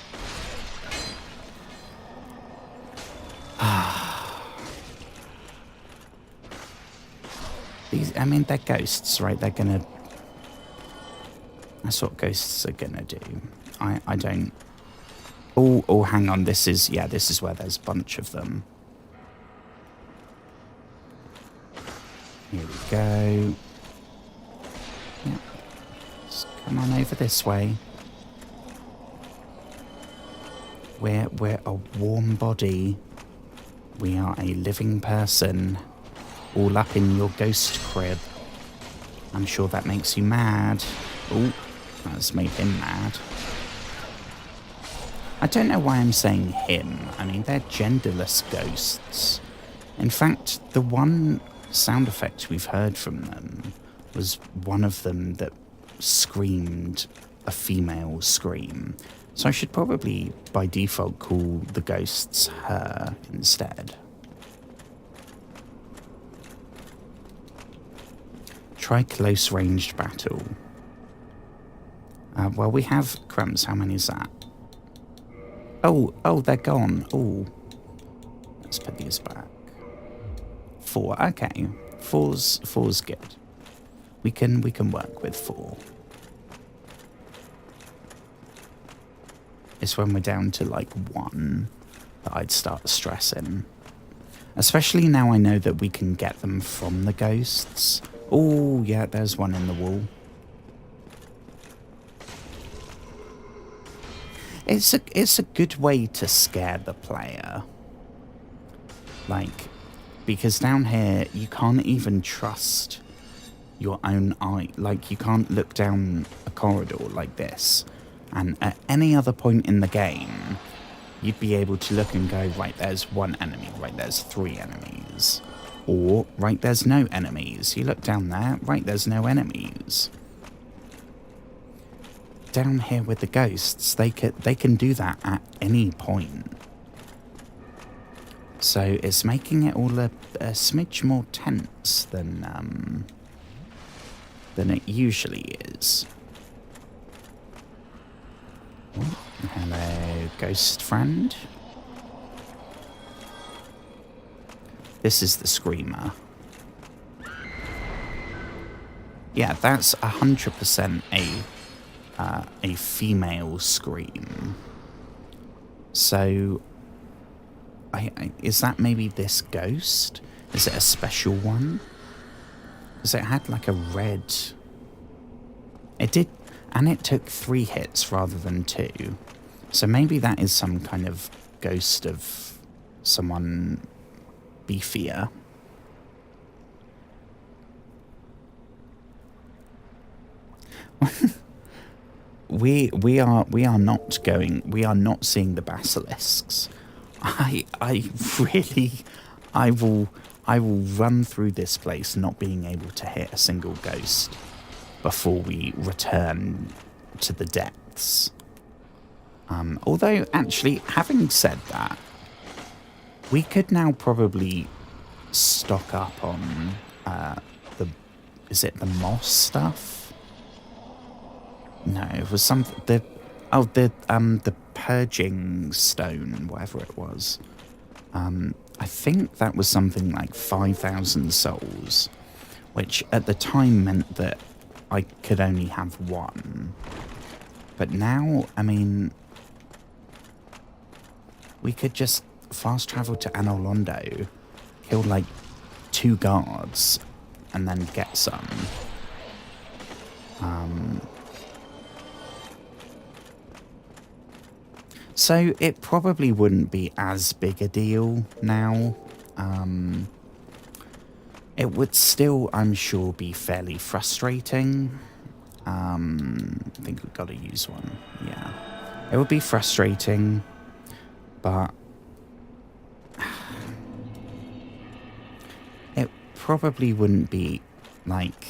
These, I mean, they're ghosts, right? They're gonna... That's what ghosts are gonna do. I don't... Oh, hang on. This is where there's a bunch of them. Here we go. Yeah. Just come on over this way. We're a warm body. We are a living person. All up in your ghost crib. I'm sure that makes you mad. Oh, that's made him mad. I don't know why I'm saying him. I mean, they're genderless ghosts. In fact, the one sound effect we've heard from them was one of them that screamed a female scream. So I should probably, by default, call the ghosts her instead. Try close ranged battle. Well, we have crumbs. How many is that? Oh, they're gone. Oh, let's put these back. 4. Okay, four's good. We can work with 4. It's when we're down to like 1 that I'd start stressing. Especially now I know that we can get them from the ghosts. Oh, yeah, there's one in the wall. It's a good way to scare the player. Like, because down here you can't even trust your own eye. Like, you can't look down a corridor like this. And at any other point in the game, you'd be able to look and go, right, there's 1 enemy, right, there's 3 enemies. Or, right, there's no enemies. You look down there, right, there's no enemies. Down here with the ghosts, they can do that at any point. So it's making it all a smidge more tense than it usually is. Oh, hello, ghost friend. This is the screamer. Yeah, that's 100% a female scream. So, is that maybe this ghost? Is it a special one? Because it had like a red... It did, and it took 3 hits rather than 2. So maybe that is some kind of ghost of someone beefier. We are not seeing the basilisks. I will run through this place not being able to hit a single ghost before we return to the depths. Although, actually, having said that, we could now probably stock up on is it the moss stuff? No, it was the purging stone, whatever it was. I think that was something like 5,000 souls, which at the time meant that I could only have 1. But now, I mean, we could just fast travel to Anolondo, kill like 2 guards, and then get some. So it probably wouldn't be as big a deal now. It would still, I'm sure, be fairly frustrating. I think we've got to use one. Yeah. It would be frustrating, but it probably wouldn't be, like,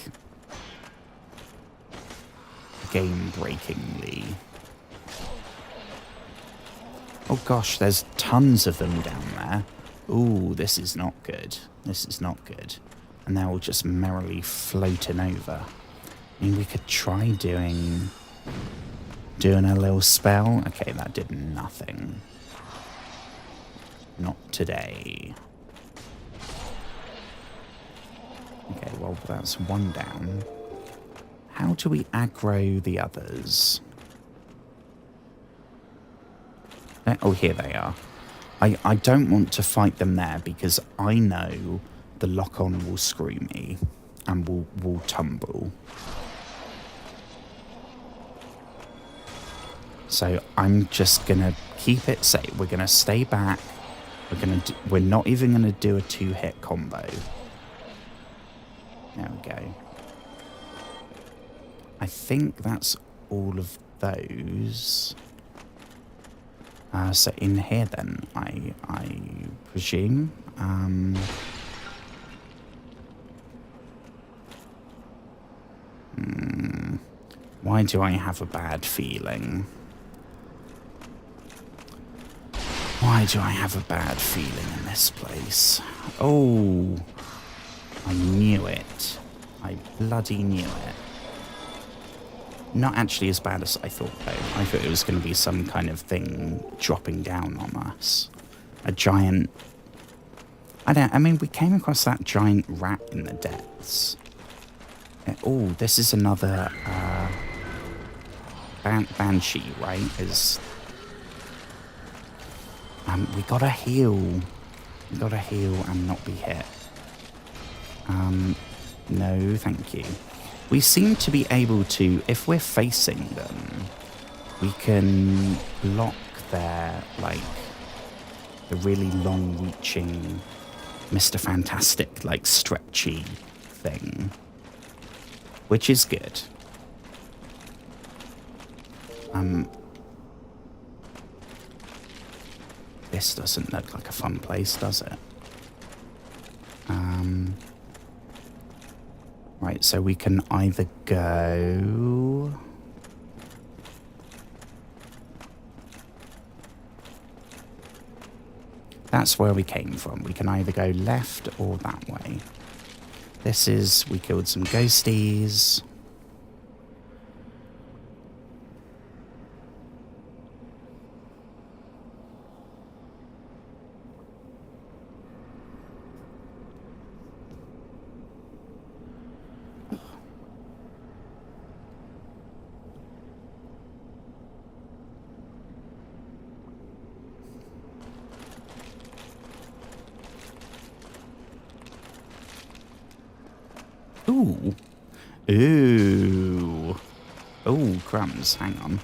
game-breakingly. Oh gosh, there's tons of them down there. Ooh, this is not good. This is not good. And they're all just merrily floating over. I mean, we could try doing a little spell. Okay, that did nothing. Not today. Okay, well, that's 1 down. How do we aggro the others? Oh, here they are. I don't want to fight them there because I know the lock-on will screw me and will tumble. So I'm just going to keep it safe. We're going to stay back. We're not even going to do a 2-hit combo. There we go. I think that's all of those. So in here then, I presume. Why do I have a bad feeling? Why do I have a bad feeling in this place? Oh, I knew it. I bloody knew it. Not actually as bad as I thought, though. I thought it was going to be some kind of thing dropping down on us. A giant... I mean, we came across that giant rat in the depths. Oh, this is another... Banshee, right? We gotta heal. We gotta heal and not be hit. No, thank you. We seem to be able to, if we're facing them, we can block their, like, the really long-reaching Mr. Fantastic, like, stretchy thing. Which is good. This doesn't look like a fun place, does it? Right, so we can either go... That's where we came from. We can either go left or that way. This is... We killed some ghosties. Ooh. Ooh. Oh, crumbs. Hang on.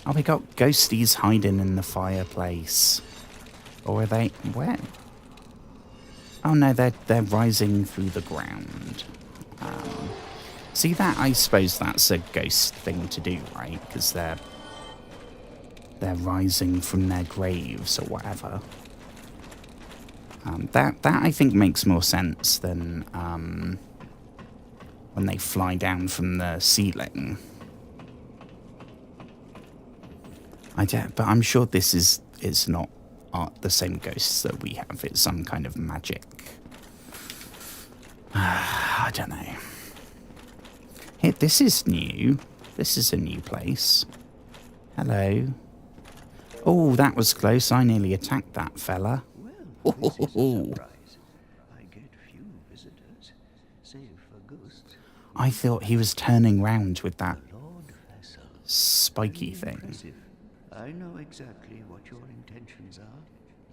Oh, we got ghosties hiding in the fireplace. Or are they... Where? Oh, no, they're rising through the ground. See that? I suppose that's a ghost thing to do, right? Because they're rising from their graves or whatever. That I think makes more sense than... when they fly down from the ceiling. But I'm sure this is not the same ghosts that we have. It's some kind of magic. I don't know. Here, this is new. This is a new place. Hello. Oh, that was close. I nearly attacked that fella. Well, this is a surprise. I get few visitors, save for ghosts. I thought he was turning round with that spiky thing. Impressive. I know exactly what your intentions are.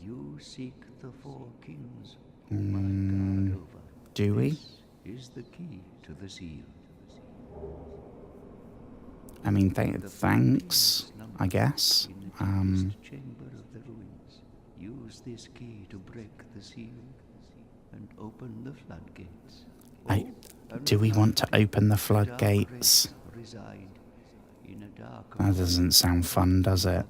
You seek the four kings whom I guard over. Do we? This is the key to the seal. I mean, thanks, I guess. In the chamber of the ruins. Use this key to break the seal and open the floodgates. Do we want to open the floodgates? That doesn't sound fun, does it?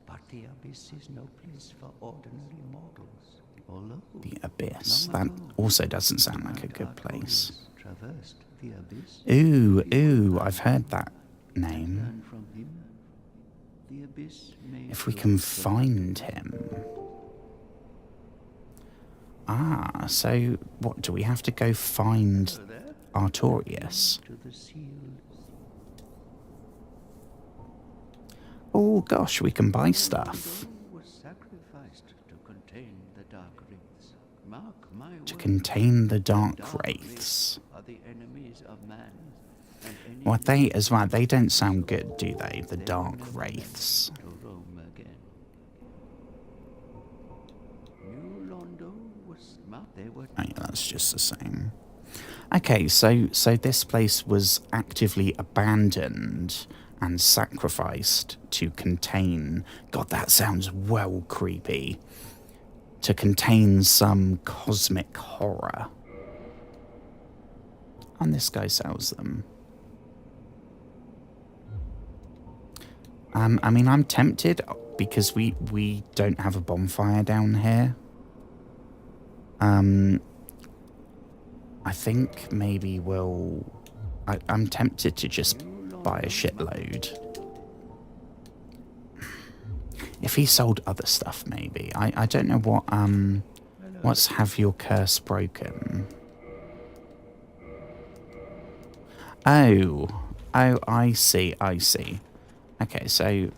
But the abyss is no place for ordinary mortals. Although The abyss. That also doesn't sound like a good place. traversed the abyss. Ooh, I've heard that name. Learn from him. The abyss may If we can find him. Ah, so what, do we have to go find Artorius? to the seal. Oh gosh, we can buy stuff. Was sacrificed to contain the dark wraiths. Mark my To word, contain the dark wraiths. are the enemies of man. And What they as well, they don't sound good, do they? The dark wraiths. to roam again. New Londo was they were Oh, yeah, that's just the same. Okay, so this place was actively abandoned and sacrificed to contain... God, that sounds well creepy. To contain some cosmic horror. And this guy sells them. I mean, I'm tempted. because we don't have a bonfire down here. I think maybe I'm tempted to just buy a shitload. If he sold other stuff, maybe. I don't know what's have your curse broken. Oh, I see. Okay, so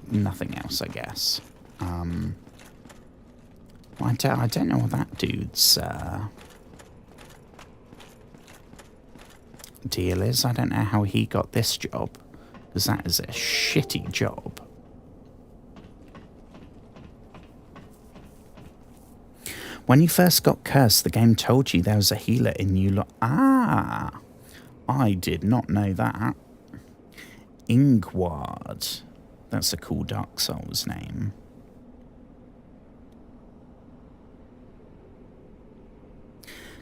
nothing else, I guess. I don't know what that dude's deal is. I don't know how he got this job, because that is a shitty job. When you first got cursed, the game told you there was a healer in you. Ah, I did not know that. Ingward. That's a cool Dark Souls name.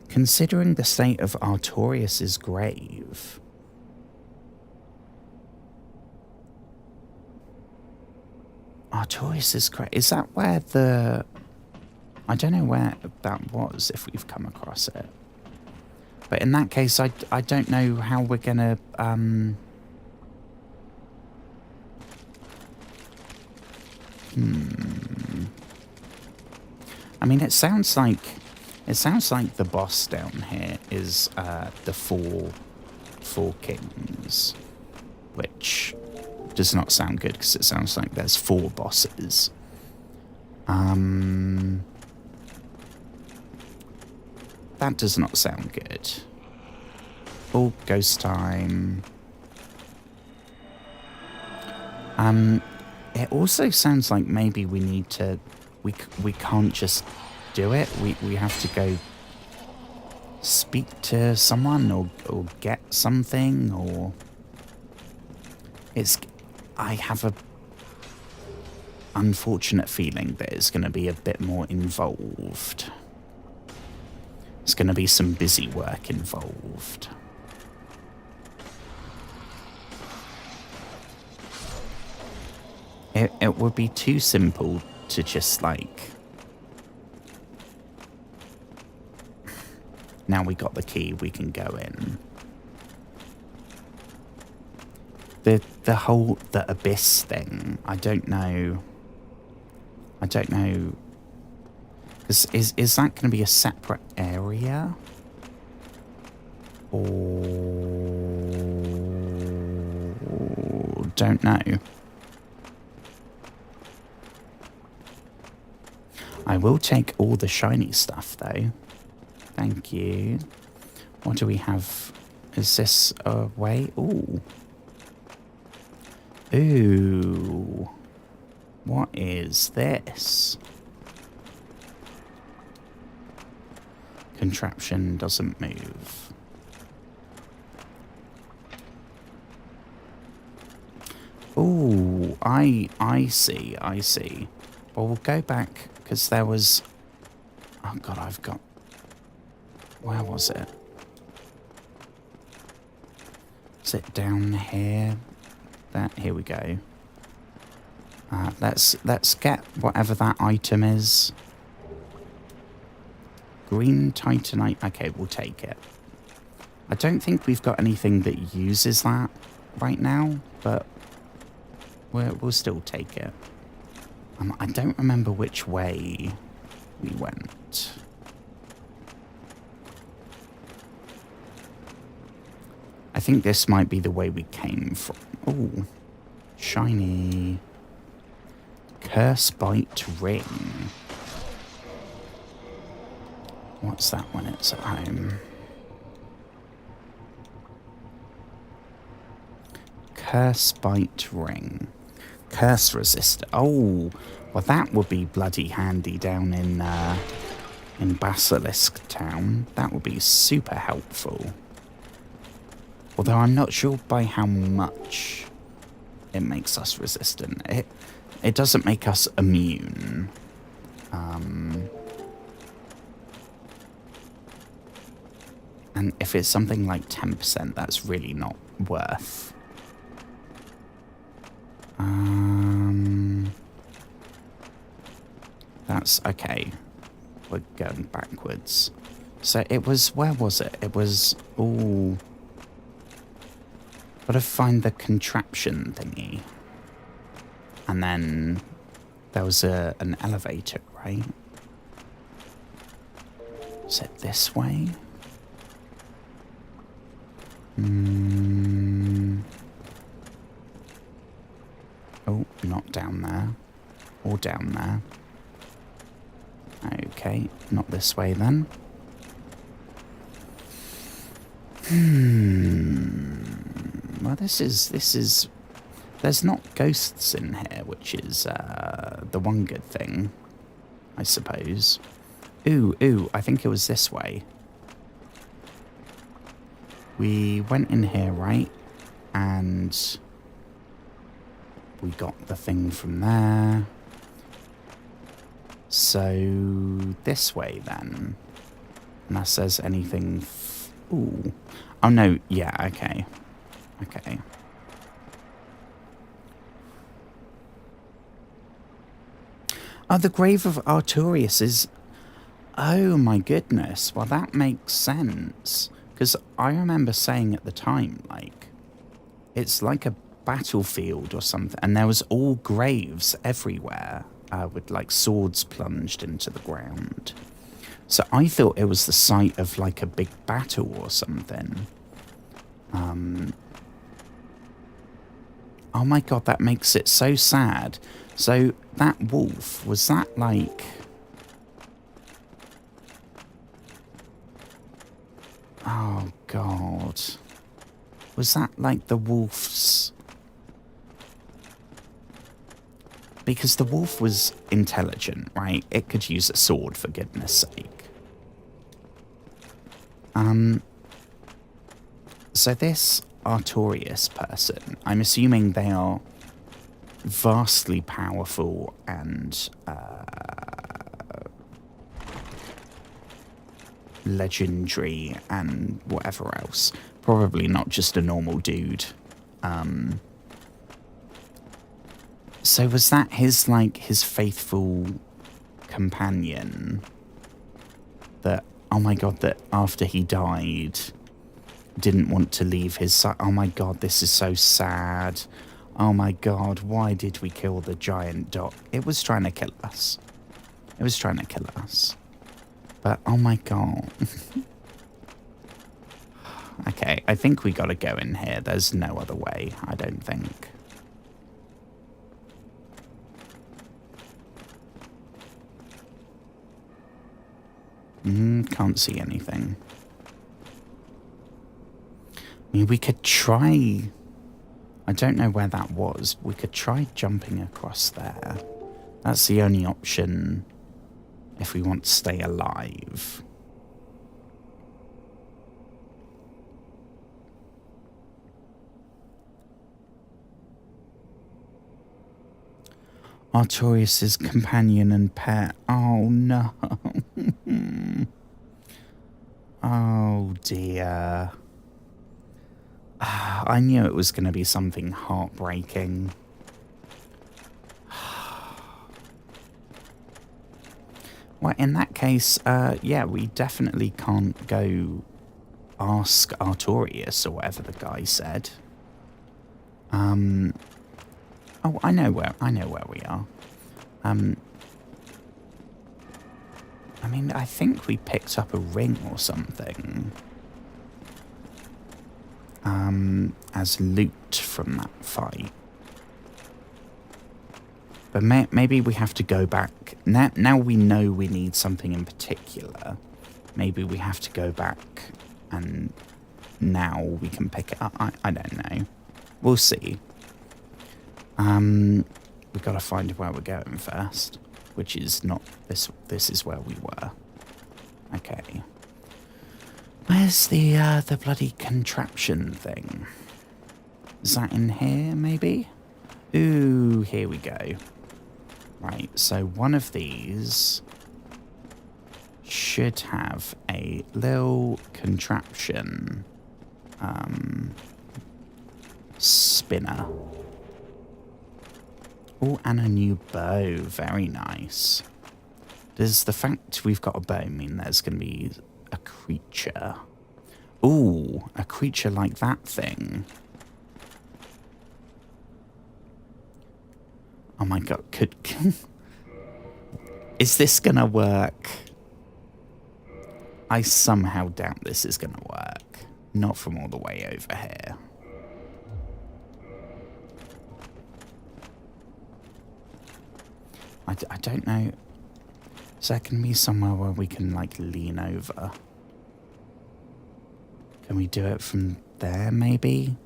Considering the state of Artorias' grave. Artorias' grave. Is that where the... I don't know where that was, if we've come across it. But in that case, I don't know how we're gonna, I mean, it sounds like the boss down here is the four kings, which does not sound good because it sounds like there's 4 bosses. That does not sound good. Oh, ghost time. It also sounds like maybe we need to... We can't just do it. We have to go speak to someone or get something, or... I have a unfortunate feeling that it's going to be a bit more involved. There's going to be some busy work involved. It would be too simple to just like... Now we got the key, we can go in. The abyss thing, I don't know. Is that going to be a separate area? Or... don't know. I will take all the shiny stuff, though. Thank you. What do we have? Is this a way? Ooh. Ooh. What is this? Contraption doesn't move. Ooh, I see. Well, we'll go back, because there was... Oh, God, I've got... Where was it? Is it down here? Here we go. Let's get whatever that item is. Green Titanite. Okay, we'll take it. I don't think we've got anything that uses that right now, but we'll still take it. I don't remember which way we went. I think this might be the way we came from. Oh, shiny. Curse Bite Ring. What's that when it's at home? Curse Bite Ring. Curse Resistor. Oh, well that would be bloody handy down in Basilisk Town. That would be super helpful. Although I'm not sure by how much it makes us resistant. It doesn't make us immune. And if it's something like 10%, that's really not worth. that's okay. We're going backwards. So it was, where was it? It was, ooh. Gotta find the contraption thingy. And then there was an elevator, right? Is it this way? Oh, not down there. Or down there. Okay, not this way then. Well, this is... There's not ghosts in here, which is the one good thing, I suppose. Ooh, I think it was this way. We went in here, right? And we got the thing from there. So this way then. Unless there's anything... Ooh. Oh no, yeah, okay. Okay. Oh, the grave of Artorias is... Oh my goodness. Well, that makes sense. Because I remember saying at the time, like, it's like a battlefield or something. And there was all graves everywhere with, like, swords plunged into the ground. So I thought it was the site of, like, a big battle or something. Oh my god, that makes it so sad. So that wolf, was that like... Oh god. Was that like the wolf's... Because the wolf was intelligent, right? It could use a sword, for goodness sake. So this Artorias person, I'm assuming they are vastly powerful and legendary and whatever else. Probably not just a normal dude. So was that his, like, his faithful companion that, oh my god, that after he died didn't want to leave his side? Oh my god, this is so sad. Oh my god, why did we kill the giant dog? It was trying to kill us. It was trying to kill us. But, oh my god. Okay, I think we gotta go in here. There's no other way, I don't think. Can't see anything. I mean, we could try... I don't know where that was. We could try jumping across there. That's the only option if we want to stay alive. Artorias' companion and pet. Oh no. Oh dear. I knew it was going to be something heartbreaking. Well, in that case, yeah, we definitely can't go ask Artorias or whatever the guy said. Oh, I know where we are. I mean, I think we picked up a ring or something. As loot from that fight. But maybe we have to go back. Now we know we need something in particular. Maybe we have to go back and now we can pick it up. I don't know. We'll see. We've got to find where we're going first. Which is not this. This is where we were. Okay. Where's the bloody contraption thing? Is that in here, maybe? Ooh, here we go. Right, so one of these should have a little contraption spinner. Oh, and a new bow. Very nice. Does the fact we've got a bow mean there's going to be a creature? Ooh, a creature like that thing. Oh my god, is this gonna work? I somehow doubt this is gonna work. Not from all the way over here. I don't know. Is there gonna be somewhere where we can, like, lean over? Can we do it from there, maybe?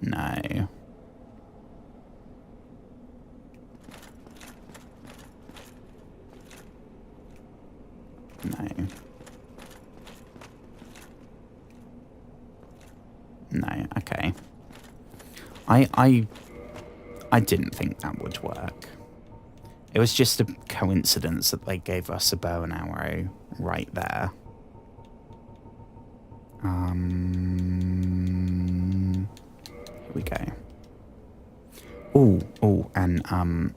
No. No. No, okay. I didn't think that would work. It was just a coincidence that they gave us a bow and arrow right there. Here we go. Oh, and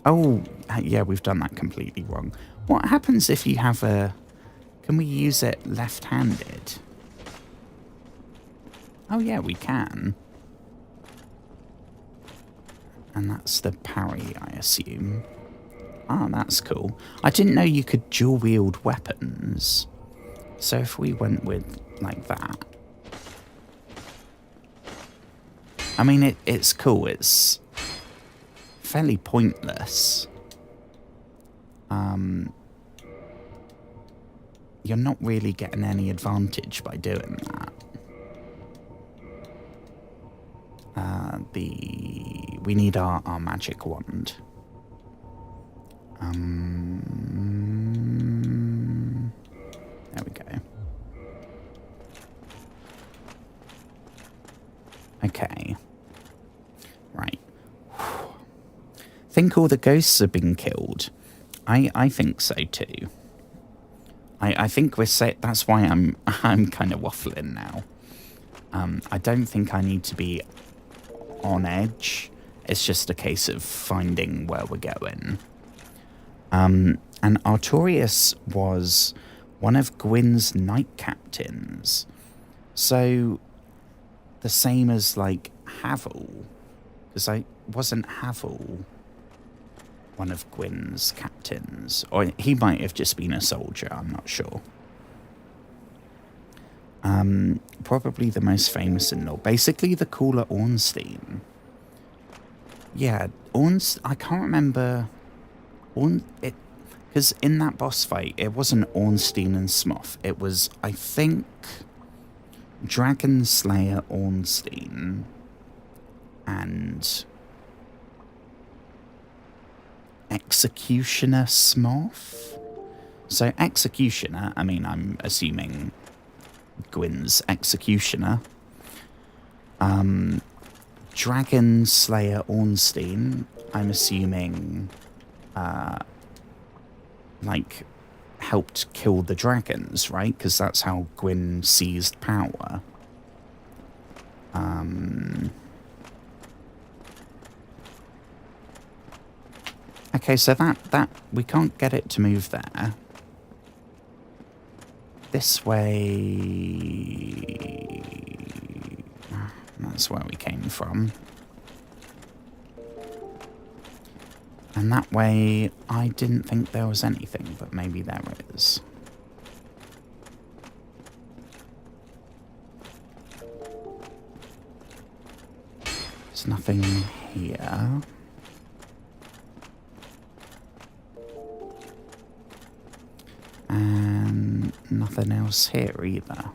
oh, yeah, we've done that completely wrong. What happens if you have a... Can we use it left-handed? Oh, yeah, we can. And that's the parry, I assume. Ah, that's cool. I didn't know you could dual-wield weapons. So if we went with, like, that... I mean, it's cool. It's fairly pointless. You're not really getting any advantage by doing that. We need our magic wand. There we go. Okay. Right. Think all the ghosts have been killed. I think so too. I think we're set. That's why I'm kind of waffling now. I don't think I need to be on edge. It's just a case of finding where we're going. And Artorias was one of Gwyn's knight captains. So the same as, like, Havel. Because wasn't Havel one of Gwyn's captains? Or he might have just been a soldier, I'm not sure. Probably the most famous in lore. Basically the cooler Ornstein. Yeah, I can't remember... Because in that boss fight, it wasn't Ornstein and Smough. It was, I think, Dragon Slayer Ornstein and Executioner Smough. So Executioner, I mean, I'm assuming Gwyn's Executioner. Dragon Slayer Ornstein, I'm assuming, like, helped kill the dragons, right? Because that's how Gwyn seized power. Okay, so that we can't get it to move there. This way... That's where we came from. And that way, I didn't think there was anything, but maybe there is. There's nothing here. And nothing else here either.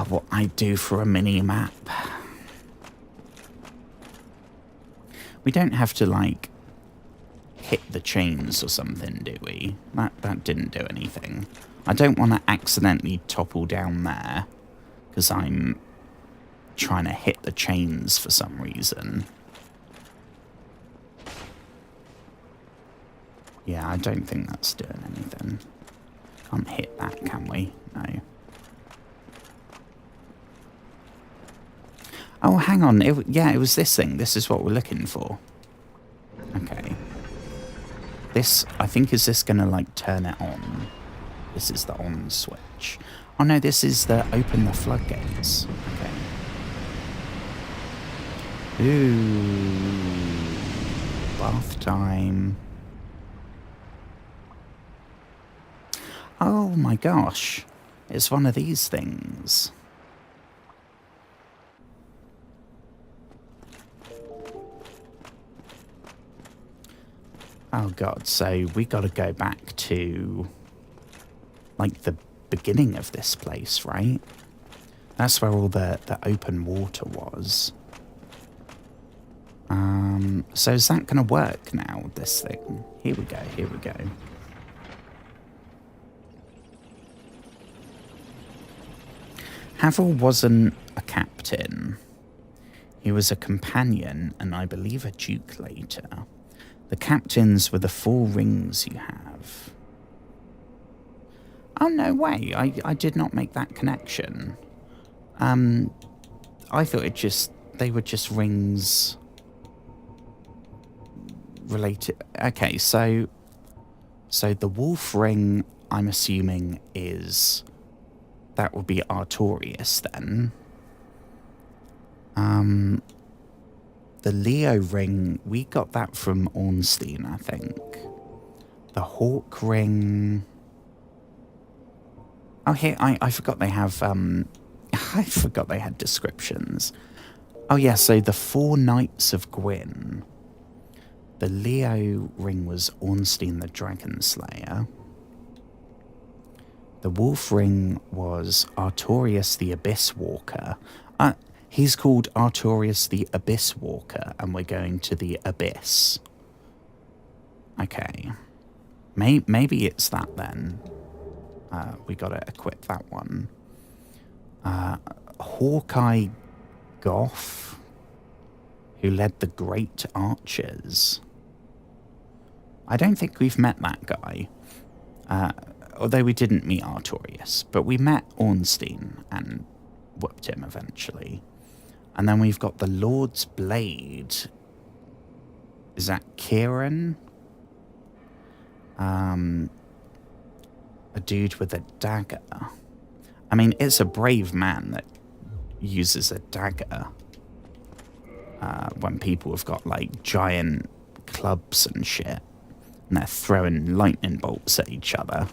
What I do for a mini-map. We don't have to, like, hit the chains or something, do we? That didn't do anything. I don't want to accidentally topple down there, because I'm trying to hit the chains for some reason. Yeah, I don't think that's doing anything. Can't hit that, can we? No. Oh, hang on. Yeah, it was this thing. This is what we're looking for. Okay. This, I think, is this going to, like, turn it on? This is the on switch. Oh, no, this is the open the floodgates. Okay. Ooh. Bath time. Oh, my gosh. It's one of these things. Oh god, so we gotta go back to, like, the beginning of this place, right? That's where all the open water was. So is that gonna work now, this thing? Here we go, here we go. Havel wasn't a captain. He was a companion, and I believe a duke later. The captains were the 4 rings you have. Oh, no way. I did not make that connection. I thought they were just rings related. Okay, so the wolf ring, I'm assuming, that would be Artorias then. The Leo ring, we got that from Ornstein, I think. The Hawk ring... Oh, here, I forgot they have, I forgot they had descriptions. Oh, yeah, so the 4 Knights of Gwyn. The Leo ring was Ornstein the Dragon Slayer. The Wolf ring was Artorias the Abyss Walker. He's called Artorias the Abyss Walker, and we're going to the Abyss. Okay. Maybe it's that then. We gotta equip that one. Hawkeye Goth, who led the Great Archers. I don't think we've met that guy. Although we didn't meet Artorias, but we met Ornstein and whooped him eventually. And then we've got the Lord's Blade. Is that Kieran? A dude with a dagger. I mean, it's a brave man that uses a dagger. When people have got, like, giant clubs and shit. And they're throwing lightning bolts at each other.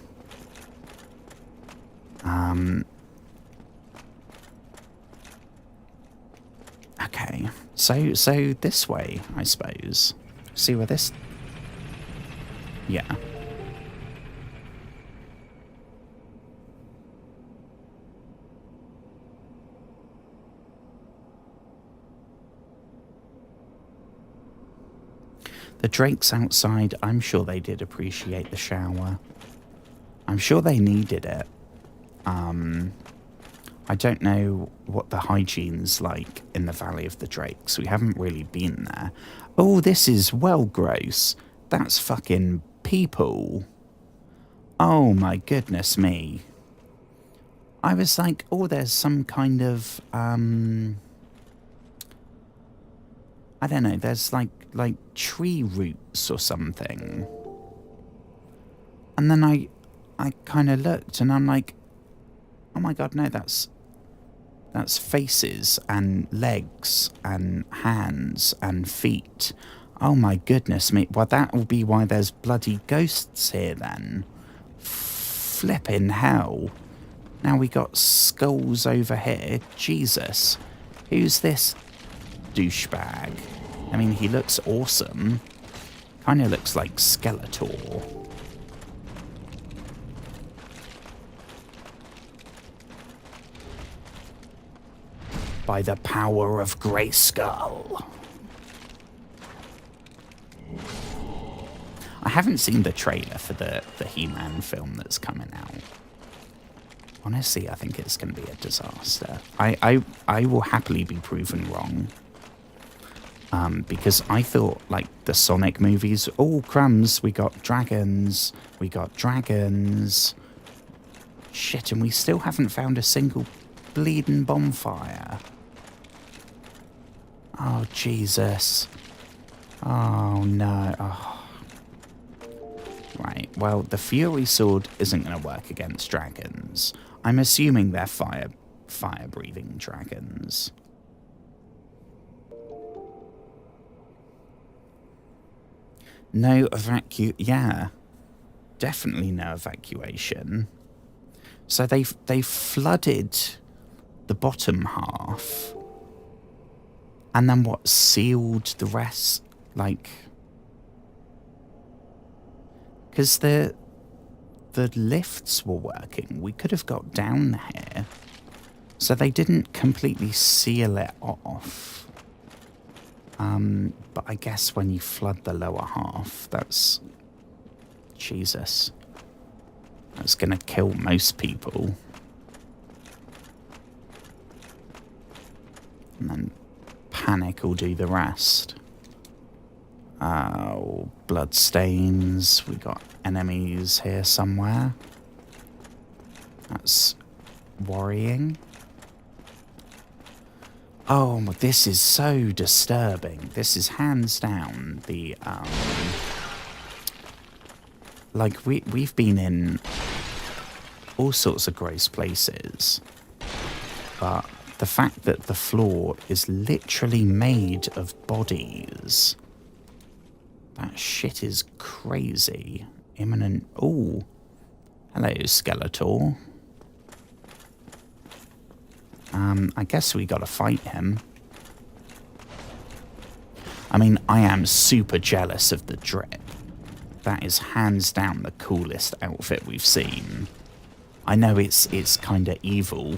Okay, so this way, I suppose. See where this... Yeah. The drakes outside, I'm sure they did appreciate the shower. I'm sure they needed it. I don't know what the hygiene's like in the Valley of the Drakes. We haven't really been there. Oh, this is well gross. That's fucking people. Oh my goodness me. I was like, oh, there's some kind of, I don't know, there's like tree roots or something. And then I kind of looked and I'm like, oh my god, no, that's faces and legs and hands and feet. Oh my goodness me. Well, that will be why there's bloody ghosts here then. Flipping hell. Now we got skulls over here. Jesus. Who's this douchebag? I mean, he looks awesome. Kind of looks like Skeletor. By the power of Grayskull. I haven't seen the trailer for the He-Man film that's coming out. Honestly, I think it's going to be a disaster. I will happily be proven wrong. Because I thought, like, the Sonic movies, oh, crumbs, we got dragons. Shit, and we still haven't found a single bleeding bonfire. Oh, Jesus. Oh, no. Oh. Right, well, the Fury Sword isn't going to work against dragons. I'm assuming they're fire-breathing dragons. No yeah. Definitely no evacuation. So they flooded the bottom half. And then what, sealed the rest? Like, because the lifts were working. We could have got down here. So they didn't completely seal it off. But I guess when you flood the lower half, that's... Jesus. That's going to kill most people. And then panic will do the rest. Oh, bloodstains. We got enemies here somewhere. That's worrying. Oh, this is so disturbing. This is hands down the, like, we've been in all sorts of gross places, but the fact that the floor is literally made of bodies, that shit is crazy. Imminent... Ooh. Hello, Skeletor. I guess we gotta fight him. I mean, I am super jealous of the drip. That is hands down the coolest outfit we've seen. I know it's kind of evil.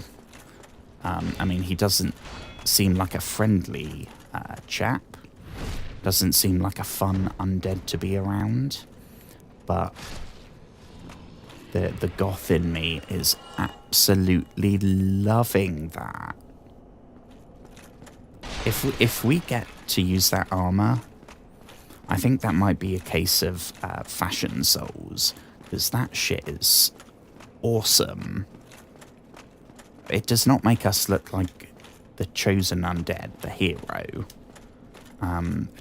I mean, he doesn't seem like a friendly chap. Doesn't seem like a fun undead to be around. But the goth in me is absolutely loving that. If we get to use that armor, I think that might be a case of fashion souls, because that shit is awesome. It does not make us look like the chosen undead, the hero.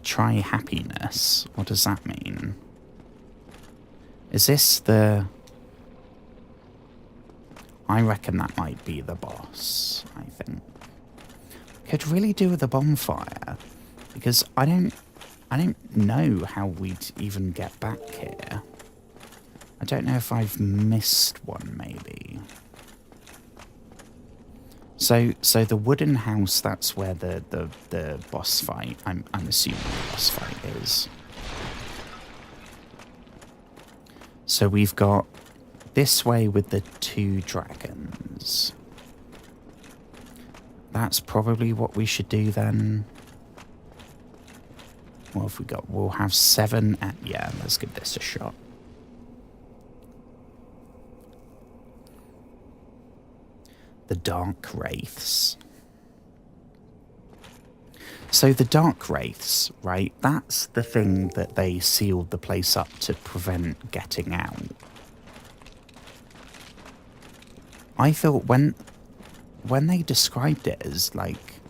Try happiness. What does that mean? Is this the... I reckon that might be the boss, I think. Could really do with a bonfire, because I don't know how we'd even get back here. I don't know if I've missed one, maybe. So the wooden house, that's where the boss fight, I'm assuming the boss fight is. So we've got this way with the 2 dragons. That's probably what we should do then. What have we got? We'll have 7 at... Yeah, let's give this a shot. The Dark Wraiths. So the Dark Wraiths, right? That's the thing that they sealed the place up to prevent getting out. I thought when they described it as, like...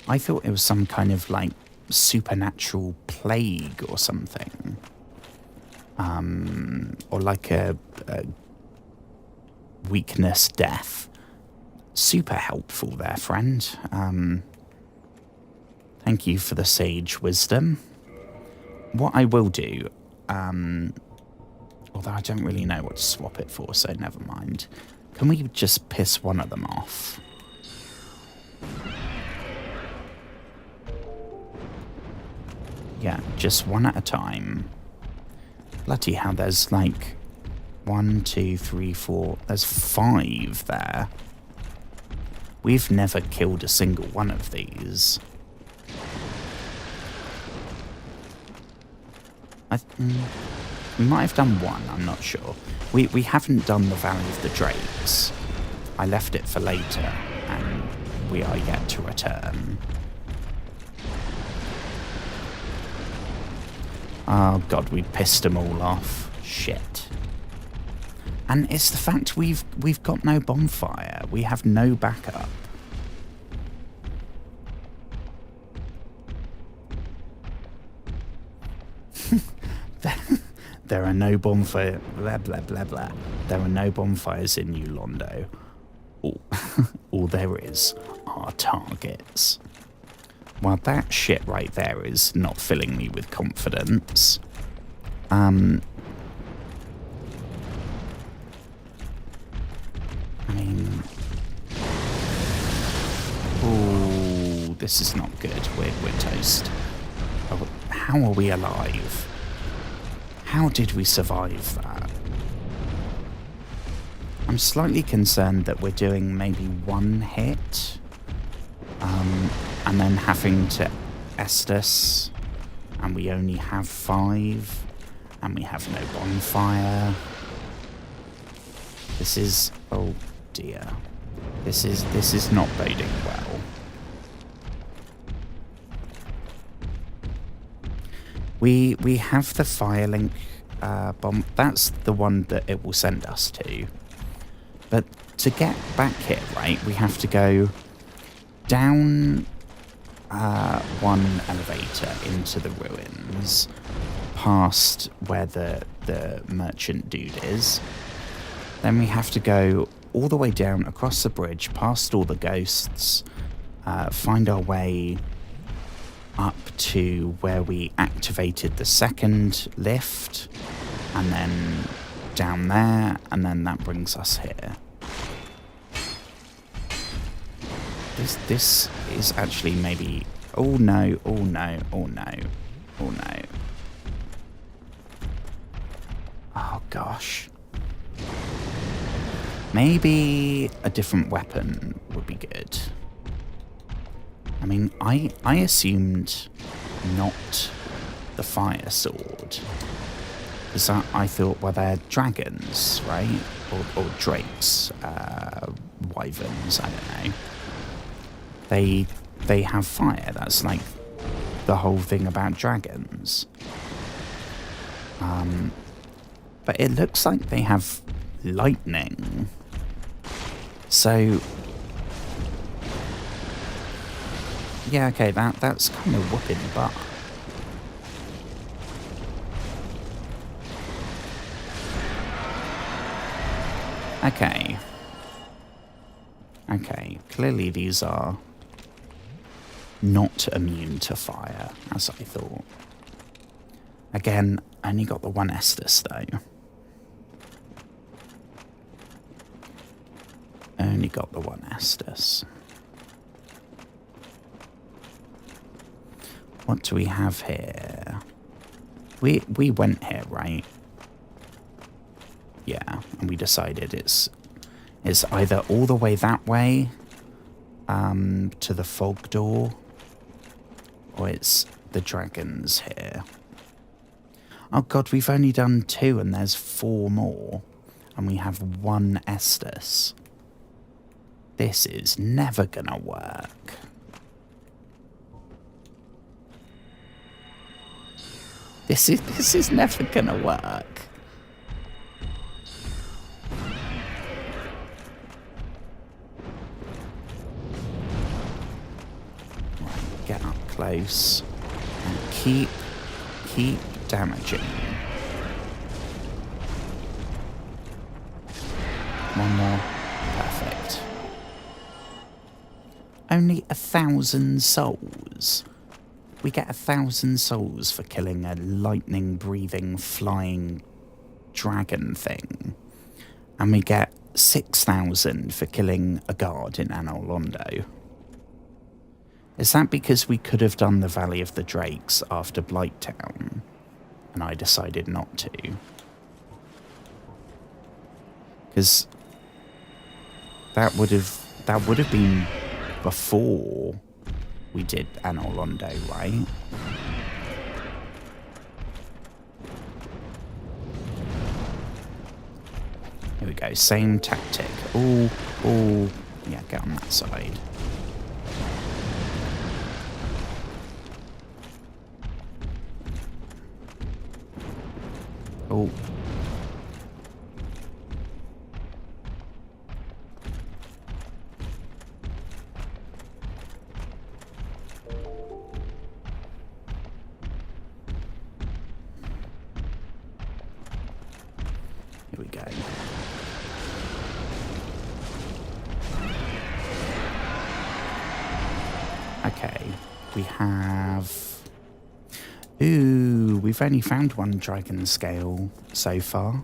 I thought it was some kind of, like, supernatural plague or something. Or like a weakness death. Super helpful there, friend. Thank you for the sage wisdom. What I will do, although I don't really know what to swap it for, so never mind. Can we just piss one of them off? Yeah, just one at a time. Bloody hell, there's like 1, 2, 3, 4. There's 5 there. We've never killed a single one of these. We might have done one, I'm not sure. We haven't done the Valley of the Drakes. I left it for later, and we are yet to return. Oh god, we pissed them all off. Shit. And it's the fact we've got no bonfire. We have no backup. There are no bonfire. Blah blah blah blah. There are no bonfires in New Londo. All there is are targets. Well, that shit right there is not filling me with confidence. I mean, oh, this is not good. We're toast. Oh, how are we alive? How did we survive that? I'm slightly concerned that we're doing maybe one hit, and then having to Estus, and we only have 5, and we have no bonfire. This is, oh dear, this is not boding well. We have the Firelink bomb. That's the one that it will send us to. But to get back here, right, we have to go down one elevator into the ruins, past where the merchant dude is. Then we have to go all the way down across the bridge, past all the ghosts, find our way up to where we activated the second lift, and then down there, and then that brings us here. This is actually maybe... Oh no, oh no, oh no, oh no. Oh gosh. Maybe a different weapon would be good. I mean, I assumed not the fire sword. Because I thought, well, they're dragons, right? Or drakes, wyverns, I don't know. They have fire. That's like the whole thing about dragons. But it looks like they have lightning. So... yeah, okay, that's kind of whooping butt. Okay. Okay, clearly these are not immune to fire, as I thought. Again, only got the one Estus, though. Only got the one Estus. What do we have here? We went here, right? Yeah, and we decided it's either all the way that way, to the fog door, or it's the dragons here. Oh god, we've only done 2 and there's 4 more, and we have 1 Estus. This is never gonna work. This is never gonna work. Right, get up close and keep damaging. One more. Perfect. Only 1,000 souls. We get 1,000 souls for killing a lightning-breathing, flying dragon thing. And we get 6,000 for killing a guard in Anor Londo. Is that because we could have done the Valley of the Drakes after Blighttown, and I decided not to? Because that would have been before we did Anor Londo, right? Here we go, same tactic. Oh, yeah, get on that side. Oh. we go. Okay, we have... Ooh, we've only found one dragon scale so far.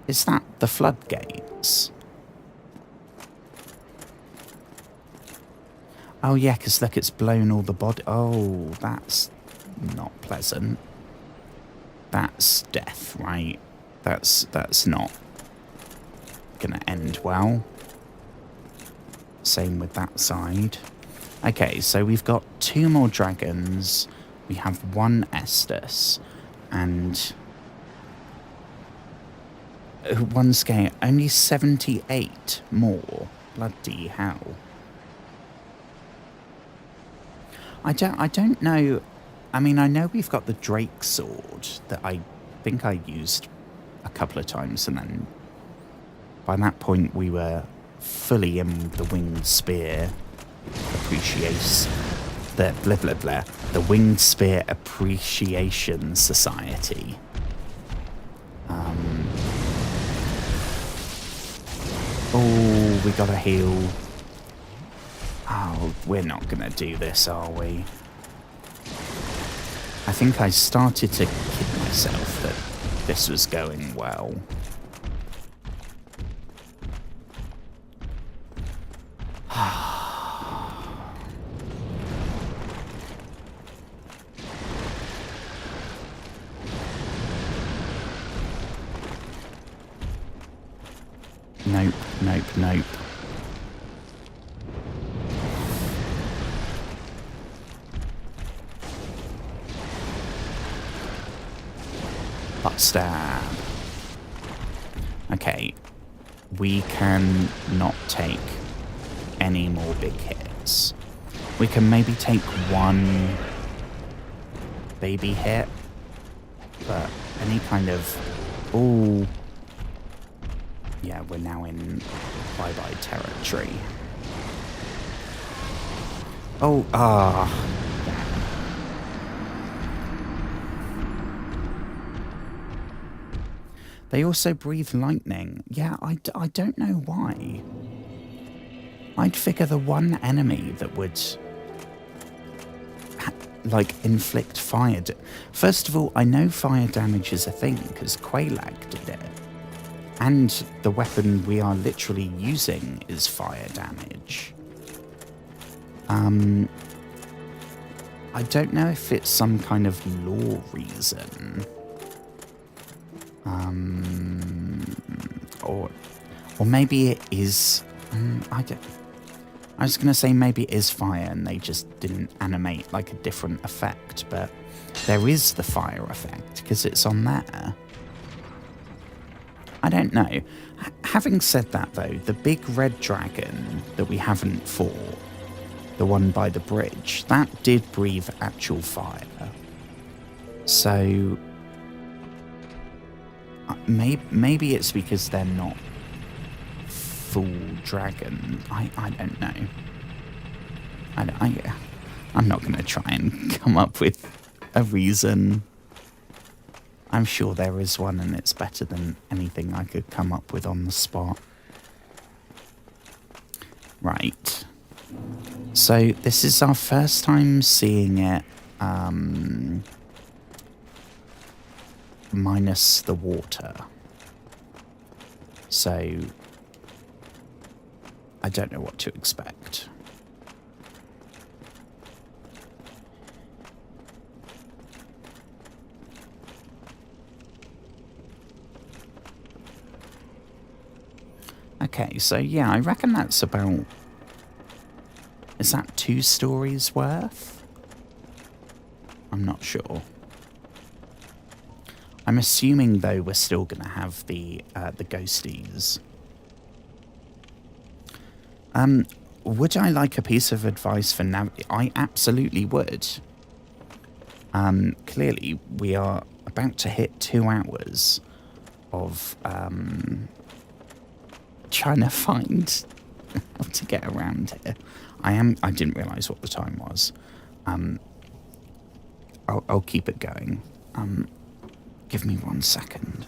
Is that the floodgates? Oh yeah, because look, it's blown all the body. Oh, that's not pleasant. That's death, right? That's not gonna end well. Same with that side. Okay, so we've got 2 more dragons. We have 1 Estus and 1 scale. Only 78 more. Bloody hell. I don't know. I mean, I know we've got the Drake sword that I think I used a couple of times, and then by that point we were fully in the winged spear appreciation, the blah blah blah, the winged spear appreciation society. Oh, we gotta heal. Oh, we're not gonna do this, are we? I think I started to kid myself that this was going well. Nope, nope, nope. Butt stab. Okay, we can not take any more big hits. We can maybe take 1 baby hit, but any kind of... Ooh. Yeah, we're now in bye-bye territory. Oh, They also breathe lightning. Yeah, I don't know why. I'd figure the one enemy that would... like, inflict fire... First of all, I know fire damage is a thing, because Quelaag did it. And the weapon we are literally using is fire damage. I don't know if it's some kind of lore reason. Or maybe it is... I was going to say maybe it is fire and they just didn't animate like a different effect, but there is the fire effect because it's on there. I don't know. Having said that, though, the big red dragon that we haven't fought, the one by the bridge, that did breathe actual fire. So maybe it's because they're not full dragon. I don't know. I'm not going to try and come up with a reason. I'm sure there is one, and it's better than anything I could come up with on the spot. Right. So this is our first time seeing it minus the water. So I don't know what to expect. Okay, so yeah, I reckon that's about... Is that 2 stories worth? I'm not sure. I'm assuming, though, we're still going to have the ghosties. Would I like a piece of advice for now? I absolutely would. Clearly, we are about to hit 2 hours of... trying to find how to get around here. I didn't realise what the time was. I'll keep it going. Give me 1 second.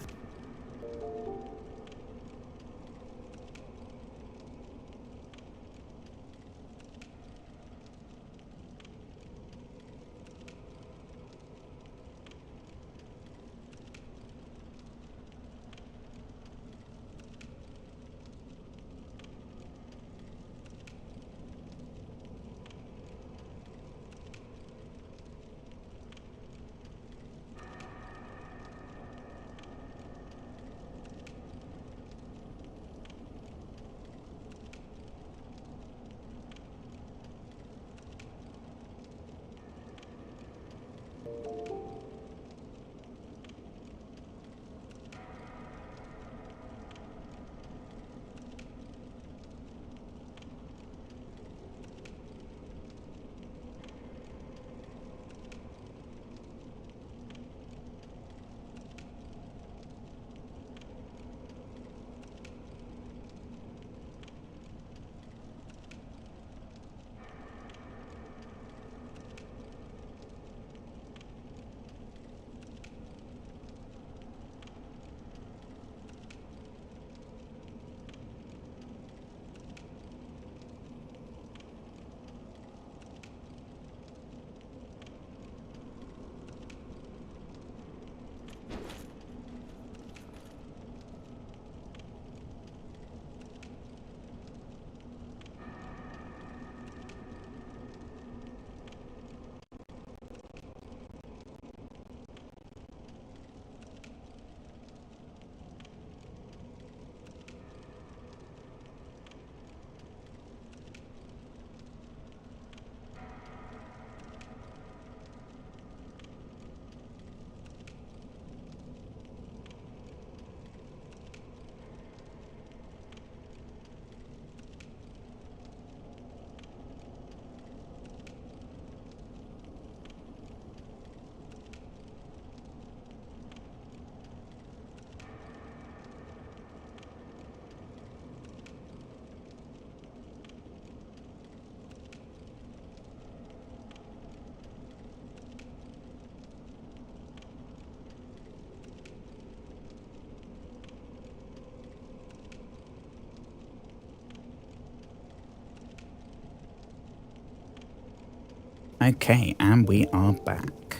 Okay, and we are back.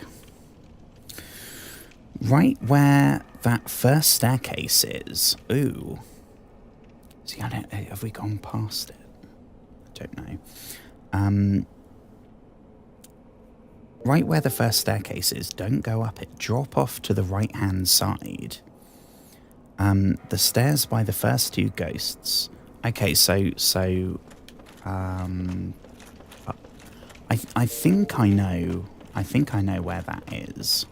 Right where that first staircase is. Ooh. See, I don't, have we gone past it? I don't know. Right where the first staircase is, don't go up it. Drop off to the right-hand side. The stairs by the first two ghosts. Okay, I think I know. I think I know where that is.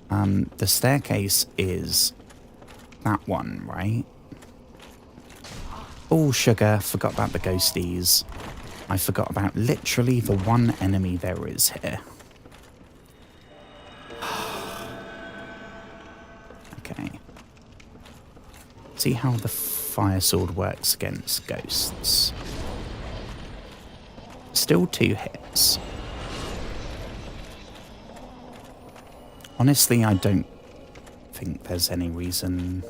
The staircase is that one, right? Oh, sugar. Forgot about the ghosties. I forgot about literally the one enemy there is here. Okay. See how the fire sword works against ghosts. Still 2 hits. Honestly, I don't think there's any reason